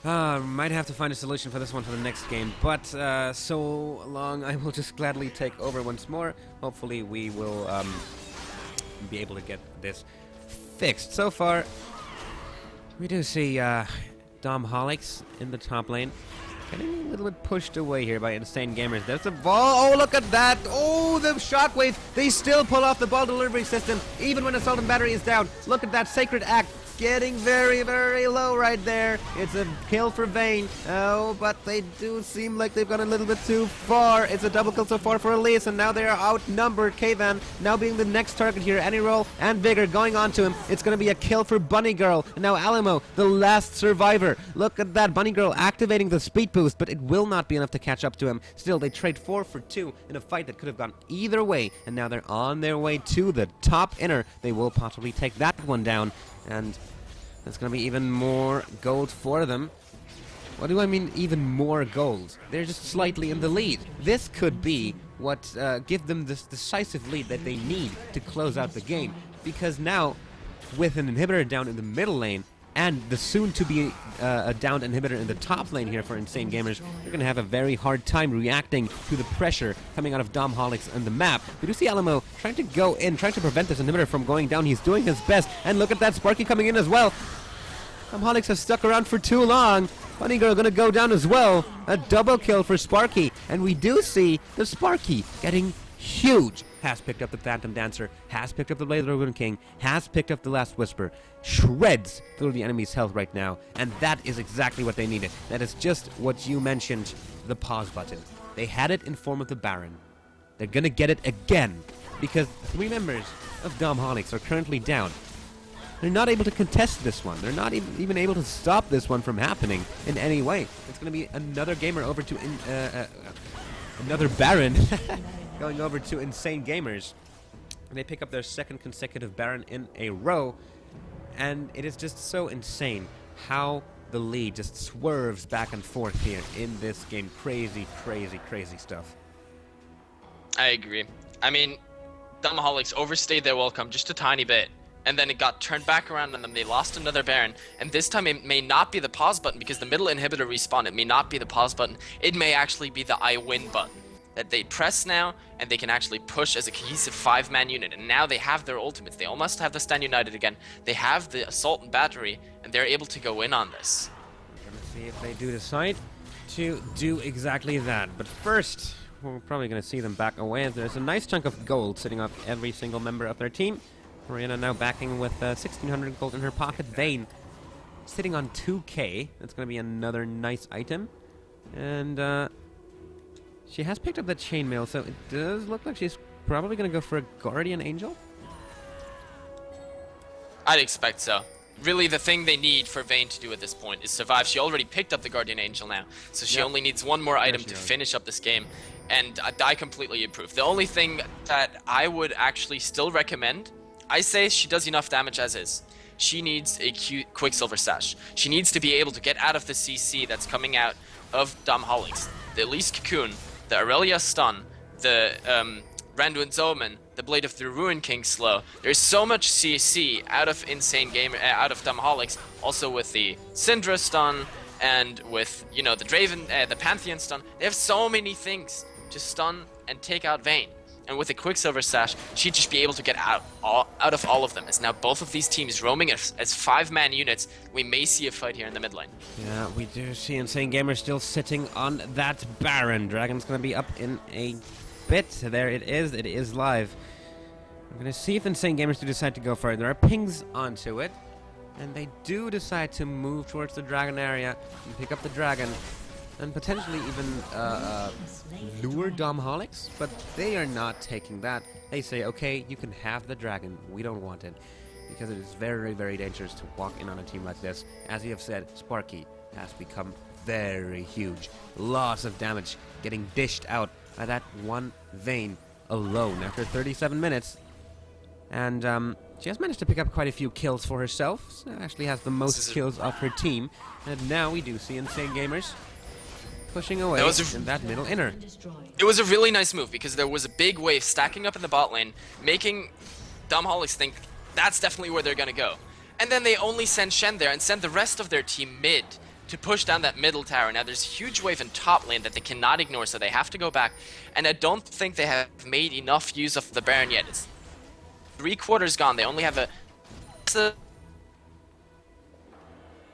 Might have to find a solution for this one for the next game, but so long I will just gladly take over once more. Hopefully we will be able to get this fixed. So far, we do see DomHolics in the top lane. Getting a little bit pushed away here by Insane Gamers. There's the ball. Oh, look at that. Oh, the shockwave. They still pull off the ball delivery system, even when Assault and Battery is down. Look at that Sacred Act. Getting very, very low right there. It's a kill for Vayne. Oh, but they do seem like they've gone a little bit too far. It's a double kill so far for Elise, and now they are outnumbered. Kvan now being the next target here. Any roll and Vigor going on to him. It's going to be a kill for Bunny Girl. And now Alamo, the last survivor. Look at that. Bunny Girl activating the speed boost, but it will not be enough to catch up to him. Still, they trade 4 for 2 in a fight that could have gone either way, and now they're on their way to the top inner. They will possibly take that one down. And that's going to be even more gold for them. What do I mean even more gold? They're just slightly in the lead. This could be what give them this decisive lead that they need to close out the game. Because now, with an inhibitor down in the middle lane, and the soon-to-be downed inhibitor in the top lane here for Insane Gamers, they're going to have a very hard time reacting to the pressure coming out of DomHolics on the map. We do see Alamo trying to go in, trying to prevent this inhibitor from going down. He's doing his best, and look at that, Sparky coming in as well. DomHolics has stuck around for too long. Bunny Girl going to go down as well. A double kill for Sparky, and we do see the Sparky getting huge. Has picked up the Phantom Dancer, has picked up the Blade of the Ruin King, has picked up the Last Whisper, shreds through the enemy's health right now, and that is exactly what they needed. That is just what you mentioned, the pause button. They had it in form of the Baron. They're gonna get it again, because 3 members of DomHolics are currently down. They're not able to contest this one. They're not even able to stop this one from happening in any way. It's gonna be another gamer over to another Baron. Going over to Insane Gamers. They pick up their 2nd consecutive Baron in a row, and it is just so insane how the lead just swerves back and forth here in this game. Crazy, crazy, crazy stuff. I agree. I mean, DomHolics overstayed their welcome just a tiny bit, and then it got turned back around on them. They lost another Baron, and this time it may not be the pause button because the middle inhibitor respawned. It may not be the pause button. It may actually be the I win button that they press now, and they can actually push as a cohesive 5-man unit. And now they have their ultimates. They almost have the Stand United again. They have the Assault and Battery, and they're able to go in on this. We're gonna see if they do decide to do exactly that. But first, we're probably gonna see them back away. There's a nice chunk of gold sitting on every single member of their team. Marina now backing with 1,600 gold in her pocket. Vayne sitting on 2k. That's gonna be another nice item. And she has picked up the chainmail, so it does look like she's probably going to go for a Guardian Angel. I'd expect so. Really, the thing they need for Vayne to do at this point is survive. She already picked up the Guardian Angel now, so she only needs one more item to finish up this game, and I completely approve. The only thing that I would actually still recommend, I say she does enough damage as is. She needs a Quicksilver Sash. She needs to be able to get out of the CC that's coming out of DomHolics. The Elise Cocoon, the Aurelia Stun, the Randuin Zoman, the Blade of the Ruin King slow. There's so much CC out of out of DomHolics, also with the Syndra stun and with, you know, the the Pantheon stun. They have so many things to stun and take out Vayne. And with a Quicksilver Sash, she'd just be able to get out of all of them. As now both of these teams roaming as 5-man units, we may see a fight here in the mid lane. Yeah, we do see Insane Gamer still sitting on that Baron. Dragon's going to be up in a bit. There it is. It is live. I'm going to see if Insane Gamers do decide to go for it. There are pings onto it, and they do decide to move towards the Dragon area and pick up the Dragon. And potentially even lure DomHolics, but they are not taking that. They say, okay, you can have the Dragon, we don't want it, because it is very, very dangerous to walk in on a team like this. As you have said, Sparky has become very huge. Loss of damage, getting dished out by that one Vayne alone after 37 minutes. And she has managed to pick up quite a few kills for herself. So actually has the most kills of her team. And now we do see Insane Gamers pushing away in that middle inner. It was a really nice move because there was a big wave stacking up in the bot lane, making DomHolics think that's definitely where they're gonna go. And then they only send Shen there and send the rest of their team mid to push down that middle tower. Now there's a huge wave in top lane that they cannot ignore, so they have to go back. And I don't think they have made enough use of the Baron yet. It's 3/4 gone. They only have a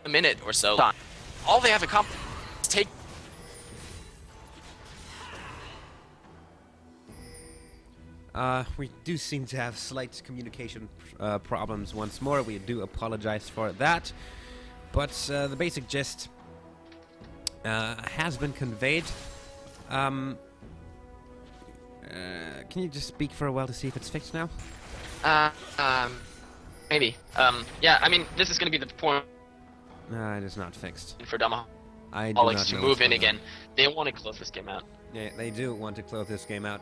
minute or so. All they have accomplished is take. We do seem to have slight communication problems once more. We do apologize for that. But the basic gist has been conveyed. Can you just speak for a while to see if it's fixed now? Maybe. Yeah, I mean, this is going to be the point It is not fixed. for I do DomHolics not to know move what's in going again. on. They want to close this game out. Yeah, they do want to close this game out.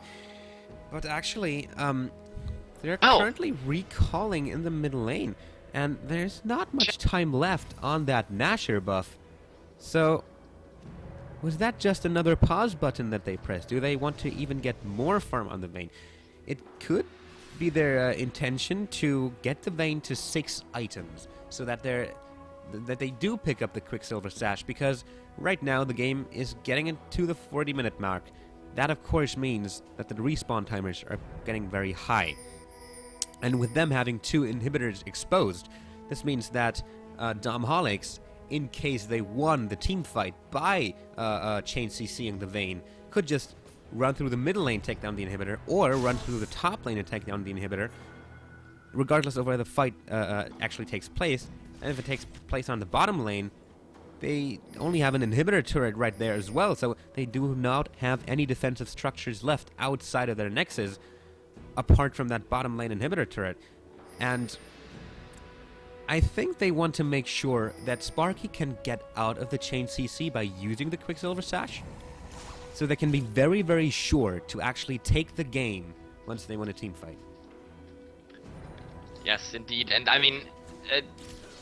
But actually, they're Oh. currently recalling in the mid lane. And there's not much time left on that Nasher buff. So, was that just another pause button that they pressed? Do they want to even get more farm on the Vayne? It could be their intention to get the Vayne to 6 items, so that they do pick up the Quicksilver Sash, because right now the game is getting into the 40-minute mark. That, of course, means that the respawn timers are getting very high. And with them having 2 inhibitors exposed, this means that DomHolics, in case they won the team fight by chain CCing the Vayne, could just run through the middle lane, take down the inhibitor, or run through the top lane and take down the inhibitor, regardless of where the fight actually takes place. And if it takes place on the bottom lane, they only have an inhibitor turret right there as well, so they do not have any defensive structures left outside of their nexus, apart from that bottom lane inhibitor turret. And I think they want to make sure that Sparky can get out of the chain CC by using the Quicksilver Sash, so they can be very, very sure to actually take the game once they win a team fight. Yes, indeed. And I mean,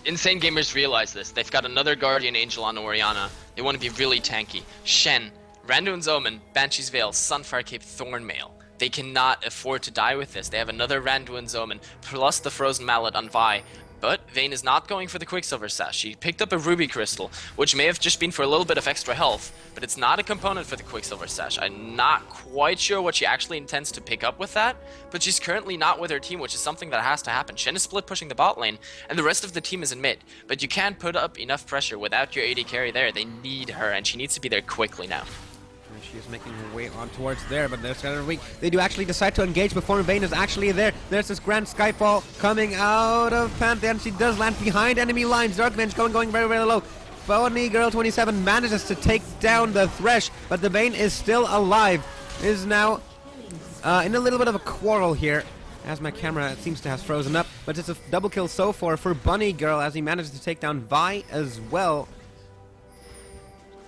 Insane Gamers realize this. They've got another Guardian Angel on Orianna. They want to be really tanky. Shen, Randuin's Omen, Banshee's Veil, Sunfire Cape, Thornmail. They cannot afford to die with this. They have another Randuin's Omen, plus the Frozen Mallet on Vi. But Vayne is not going for the Quicksilver Sash. She picked up a Ruby Crystal, which may have just been for a little bit of extra health, but it's not a component for the Quicksilver Sash. I'm not quite sure what she actually intends to pick up with that, but she's currently not with her team, which is something that has to happen. Shen is split pushing the bot lane, and the rest of the team is in mid. But you can't put up enough pressure without your AD carry there. They need her, and she needs to be there quickly now. She is making her way on towards there, but there's kind of weak. They do actually decide to engage before Vayne is actually there. There's this Grand Skyfall coming out of Pantheon. She does land behind enemy lines. Dark Venge going very, very low. Bonnie Girl 27 manages to take down the Thresh, but the Vayne is still alive. Is now in a little bit of a quarrel here, as my camera seems to have frozen up. But it's a double kill so far for Bunny Girl, as he manages to take down Vi as well.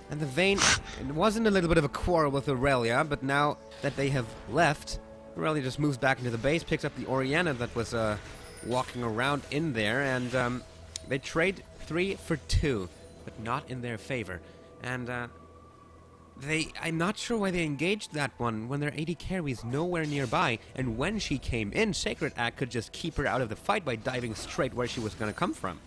And the Vayne, it was in a little bit of a quarrel with Aurelia, but now that they have left, Aurelia just moves back into the base, picks up the Orianna that was walking around in there, and they trade 3 for 2, but not in their favor. And I'm not sure why they engaged that one when their AD carry is nowhere nearby, and when she came in, Sacred Act could just keep her out of the fight by diving straight where she was going to come from.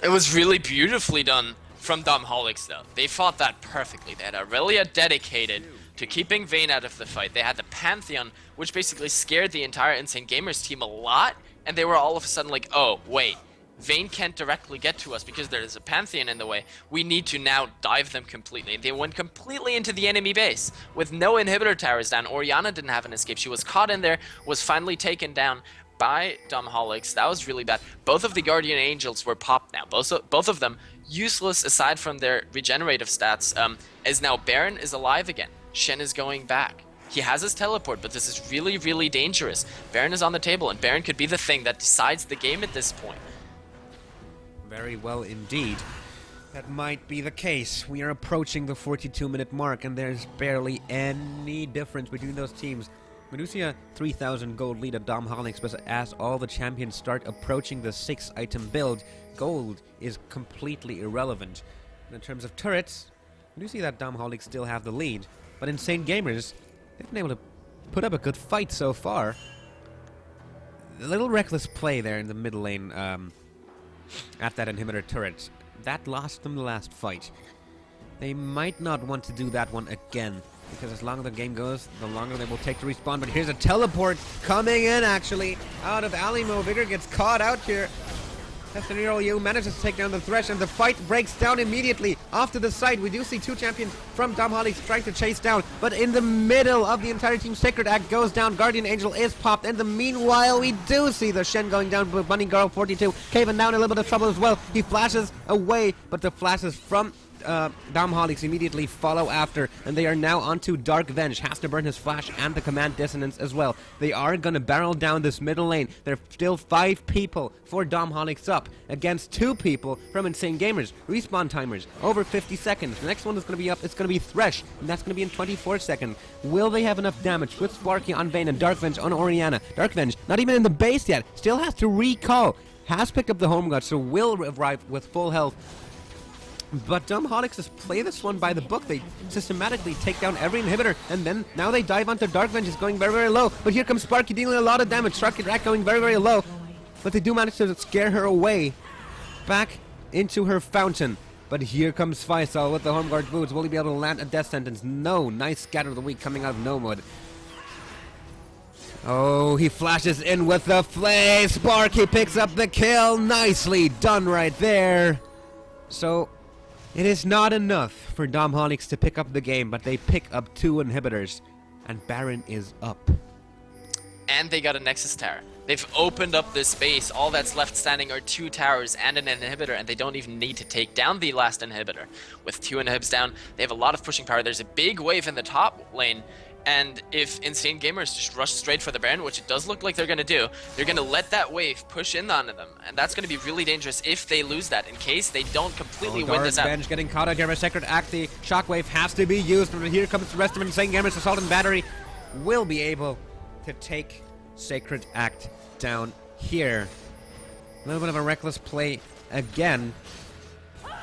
It was really beautifully done from DomHolics, though. They fought that perfectly. They had Aurelia dedicated to keeping Vayne out of the fight. They had the Pantheon, which basically scared the entire Insane Gamers team a lot, and they were all of a sudden like, oh, wait, Vayne can't directly get to us because there's a Pantheon in the way. We need to now dive them completely. They went completely into the enemy base with no inhibitor towers down. Orianna didn't have an escape. She was caught in there, was finally taken down by DomHolics. That was really bad. Both of the Guardian Angels were popped now. Both of them useless aside from their regenerative stats, as now Baron is alive again. Shen is going back. He has his teleport, but this is really, really dangerous. Baron is on the table, and Baron could be the thing that decides the game at this point. Very well indeed. That might be the case. We are approaching the 42-minute mark, and there's barely any difference between those teams. We do see a 3,000 gold lead at DomHolics, but as all the champions start approaching the 6-item build, gold is completely irrelevant. And in terms of turrets, we do see that DomHolics still have the lead, but Insane Gamers, they've been able to put up a good fight so far. A little reckless play there in the middle lane at that inhibitor turret. that lost them the last fight. They might not want to do that one again, because as long as the game goes, the longer they will take to respawn. But here's a teleport coming in, actually, out of Alimo. Vigor gets caught out here. Yu manages to take down the Thresh, and the fight breaks down immediately. Off to the side, we do see two champions from DomHolics trying to chase down, but in the middle of the entire team, Sacred Act goes down, Guardian Angel is popped, and the meanwhile, we do see the Shen going down, but Bunny Girl 42, Caven down in a little bit of trouble as well. He flashes away, but the flashes from DomHolics immediately follow after, and they are now onto Dark Venge. Has to burn his flash and the command dissonance as well. They are going to barrel down this middle lane. There are still 5 people for DomHolics up against 2 people from Insane Gamers. Respawn timers over 50 seconds. The next one is going to be up. It's going to be Thresh, and that's going to be in 24 seconds. Will they have enough damage with Sparky on Vayne and Dark Venge on Orianna? Dark Venge not even in the base yet. Still has to recall. Has picked up the home guard, so will arrive with full health. But DomHolics just play this one by the book. They systematically take down every inhibitor, and then now they dive onto Dark Venge. Is going very, very low. But here comes Sparky dealing a lot of damage. Sparky Rack going very, very low. But they do manage to scare her away back into her fountain. But here comes Faisal with the home guard boots. Will he be able to land a death sentence? No. Nice scatter of the week coming out of Nomad. Oh, he flashes in with the flay. Sparky picks up the kill. Nicely done right there. So it is not enough for DomHolics to pick up the game, but they pick up 2 inhibitors, and Baron is up. And they got a Nexus Tower. They've opened up this base. All that's left standing are 2 towers and an inhibitor, and they don't even need to take down the last inhibitor. With 2 inhibs down, they have a lot of pushing power. There's a big wave in the top lane, and if Insane Gamers just rush straight for the Baron, which it does look like they're going to do, they're going to let that wave push in onto them, and that's going to be really dangerous if they lose that, in case they don't completely win this out. Venge getting caught out here by Sacred Act. The Shockwave has to be used, but here comes the rest of Insane Gamers. Assault and Battery will be able to take Sacred Act down here. A little bit of a reckless play again.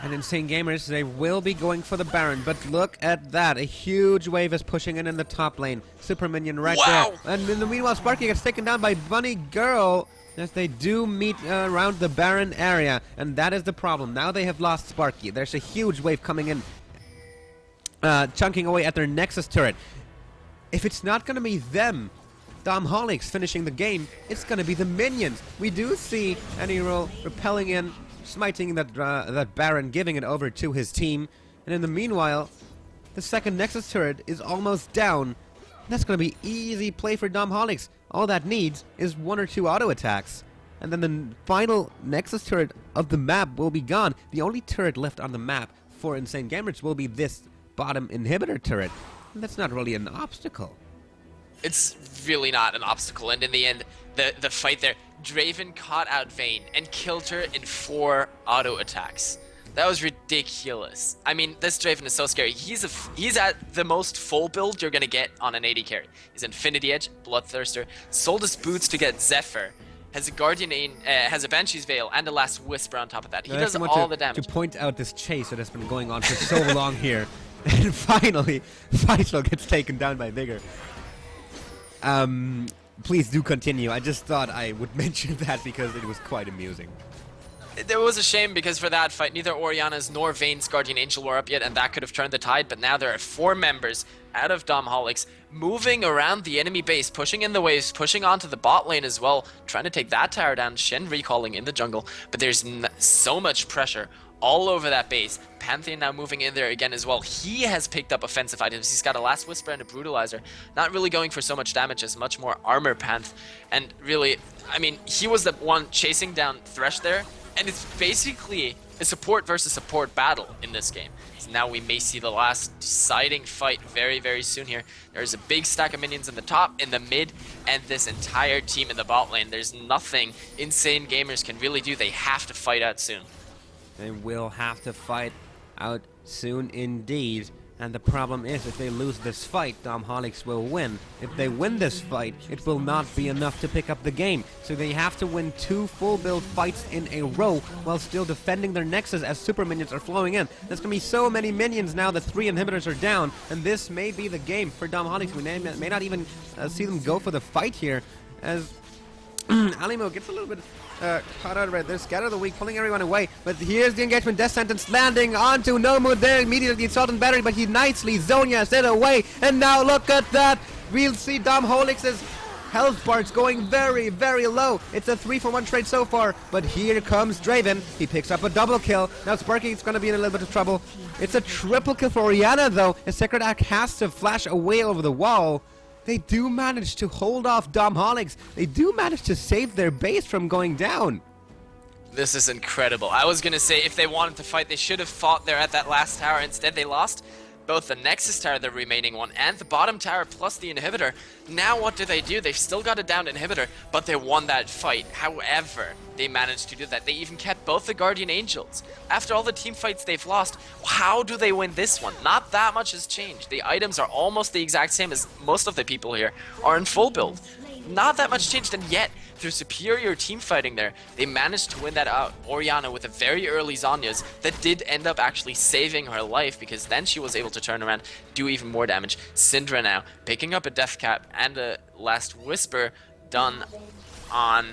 And Insane Gamers, they will be going for the Baron, but look at that. A huge wave is pushing in the top lane. Super Minion right there. And in the meanwhile, Sparky gets taken down by Bunny Girl as they do meet around the Baron area. And that is the problem. Now they have lost Sparky. There's a huge wave coming in, chunking away at their Nexus turret. If it's not going to be them, DomHolics, finishing the game, it's going to be the minions. We do see Aniro repelling in, smiting that Baron, giving it over to his team. And in the meanwhile, the second Nexus turret is almost down. That's going to be easy play for DomHolics. All that needs is 1 or 2 auto attacks. And then the final Nexus turret of the map will be gone. The only turret left on the map for Insane Gamers will be this bottom inhibitor turret. And that's not really an obstacle. It's really not an obstacle, and in the end, the fight there, Draven caught out Vayne and killed her in 4 auto attacks. That was ridiculous. I mean, this Draven is so scary. He's at the most full build you're gonna get on an AD carry. He's Infinity Edge, Bloodthirster, sold his boots to get Zephyr, has a Guardian has a Banshee's Veil, and a Last Whisper on top of that. He does all the damage. To point out this chase that has been going on for so long here, and finally, Faisal gets taken down by Vigor. Please do continue. I just thought I would mention that because it was quite amusing. There was a shame because for that fight, neither Orianna's nor Vayne's Guardian Angel were up yet, and that could have turned the tide, but now there are 4 members out of DomHolics moving around the enemy base, pushing in the waves, pushing onto the bot lane as well, trying to take that tower down, Shen recalling in the jungle, but there's so much pressure all over that base. Pantheon now moving in there again as well. He has picked up offensive items. He's got a Last Whisper and a Brutalizer. Not really going for so much damage as much more armor Panth. And really, I mean, he was the one chasing down Thresh there. And it's basically a support versus support battle in this game. So now we may see the last deciding fight very, very soon here. There's a big stack of minions in the top, in the mid, and this entire team in the bot lane. There's nothing Insane Gamers can really do. They have to fight out soon. They will have to fight out soon indeed. And the problem is, if they lose this fight, DomHolics will win. If they win this fight, it will not be enough to pick up the game. So they have to win 2 full build fights in a row while still defending their nexus as super minions are flowing in. There's going to be so many minions now that 3 inhibitors are down. And this may be the game for DomHolics. We may not even see them go for the fight here, as Alimo gets a little bit caught out right there. Scatter the weak, pulling everyone away. But here's the engagement. Death sentence landing onto Nomu there immediately. Assault and battery, but he nicely Zonias it away. And now look at that. We'll see DomHolics' health bars going very, very low. It's a 3-for-1 trade so far. But here comes Draven. He picks up a double kill. Now Sparky's going to be in a little bit of trouble. It's a triple kill for Orianna though. As Sacred Act has to flash away over the wall. They do manage to hold off DomHolics. They do manage to save their base from going down. This is incredible. I was going to say if they wanted to fight, they should have fought there at that last tower. Instead, they lost both the Nexus tower, the remaining one, and the bottom tower plus the inhibitor. Now what do? They've still got a downed inhibitor, but they won that fight. However, they managed to do that. They even kept both the Guardian Angels. After all the team fights they've lost, how do they win this one? Not that much has changed. The items are almost the exact same as most of the people here are in full build. Not that much changed, and yet, through superior team fighting there, they managed to win that out. Orianna with a very early Zhonya's that did end up actually saving her life, because then she was able to turn around, do even more damage. Syndra now picking up a Death Cap and a Last Whisper done on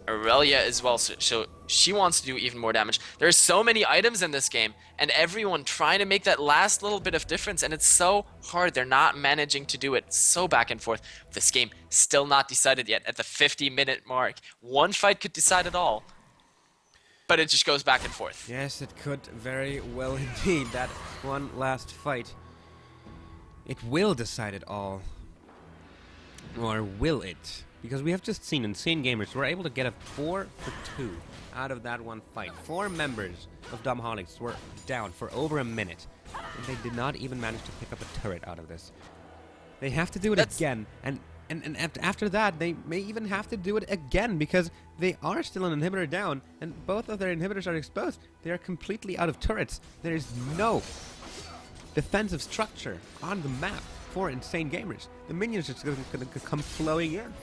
Aurelia as well, so she wants to do even more damage. There's so many items in this game, and everyone trying to make that last little bit of difference, and it's so hard. They're not managing to do it. So back and forth. This game still not decided yet at the 50-minute mark. One fight could decide it all, but it just goes back and forth. Yes, it could very well indeed. That one last fight. It will decide it all. Or will it? Because we have just seen Insane Gamers were able to get a 4-for-2 out of that one fight. 4 members of DomHolics were down for over a minute, and they did not even manage to pick up a turret out of this. They have to do it again, and after that, they may even have to do it again, because they are still an inhibitor down, and both of their inhibitors are exposed. They are completely out of turrets. There is no defensive structure on the map for Insane Gamers. The minions are just going to come flowing in.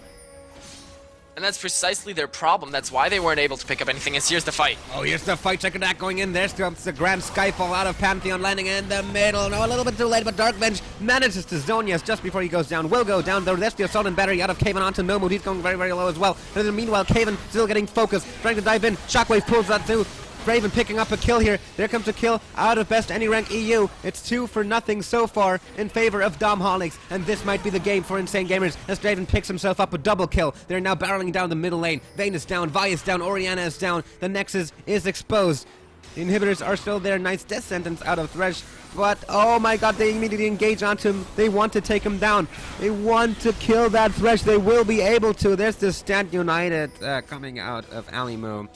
And that's precisely their problem. That's why they weren't able to pick up anything. And here's the fight. Oh, here's the fight. Check it out going in. There's the Grand Skyfall out of Pantheon, landing in the middle. No, a little bit too late, but Darkbench manages to Zonias just before he goes down. Will go down. The rest of the Assault and Battery out of Kaven onto Nomu. He's going very, very low as well. And then meanwhile, Kaven still getting focused, trying to dive in. Shockwave pulls that through. Raven picking up a kill here. There comes a kill out of Best Any Rank EU. It's 2-for-0 so far in favor of DomHolics, and this might be the game for Insane Gamers as Draven picks himself up a double kill. They're now barreling down the middle lane. Vayne is down, Vi is down, Orianna is down. The Nexus is exposed. The inhibitors are still there. Nice death sentence out of Thresh, but oh my god, they immediately engage onto him. They want to take him down. They want to kill that Thresh. They will be able to. There's the Stand United coming out of Alimo,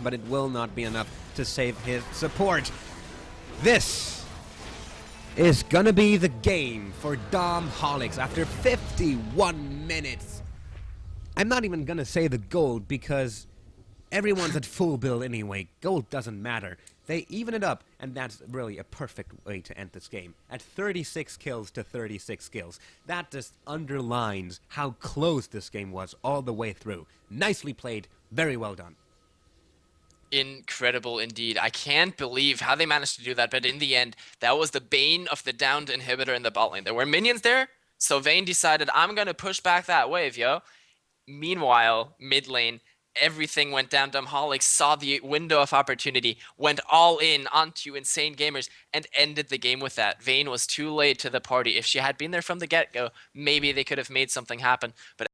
but it will not be enough to save his support. This is gonna be the game for DomHolics after 51 minutes. I'm not even gonna say the gold because everyone's at full build anyway. Gold doesn't matter. They even it up, and that's really a perfect way to end this game. At 36 kills to 36 kills. That just underlines how close this game was all the way through. Nicely played, very well done. Incredible indeed. I can't believe how they managed to do that, but in the end, that was the bane of the downed inhibitor in the bot lane. There were minions there, so Vayne decided, I'm going to push back that wave, yo. Meanwhile, mid lane, everything went down. DomHolics saw the window of opportunity, went all in onto Insane Gamers, and ended the game with that. Vayne was too late to the party. If she had been there from the get-go, maybe they could have made something happen, but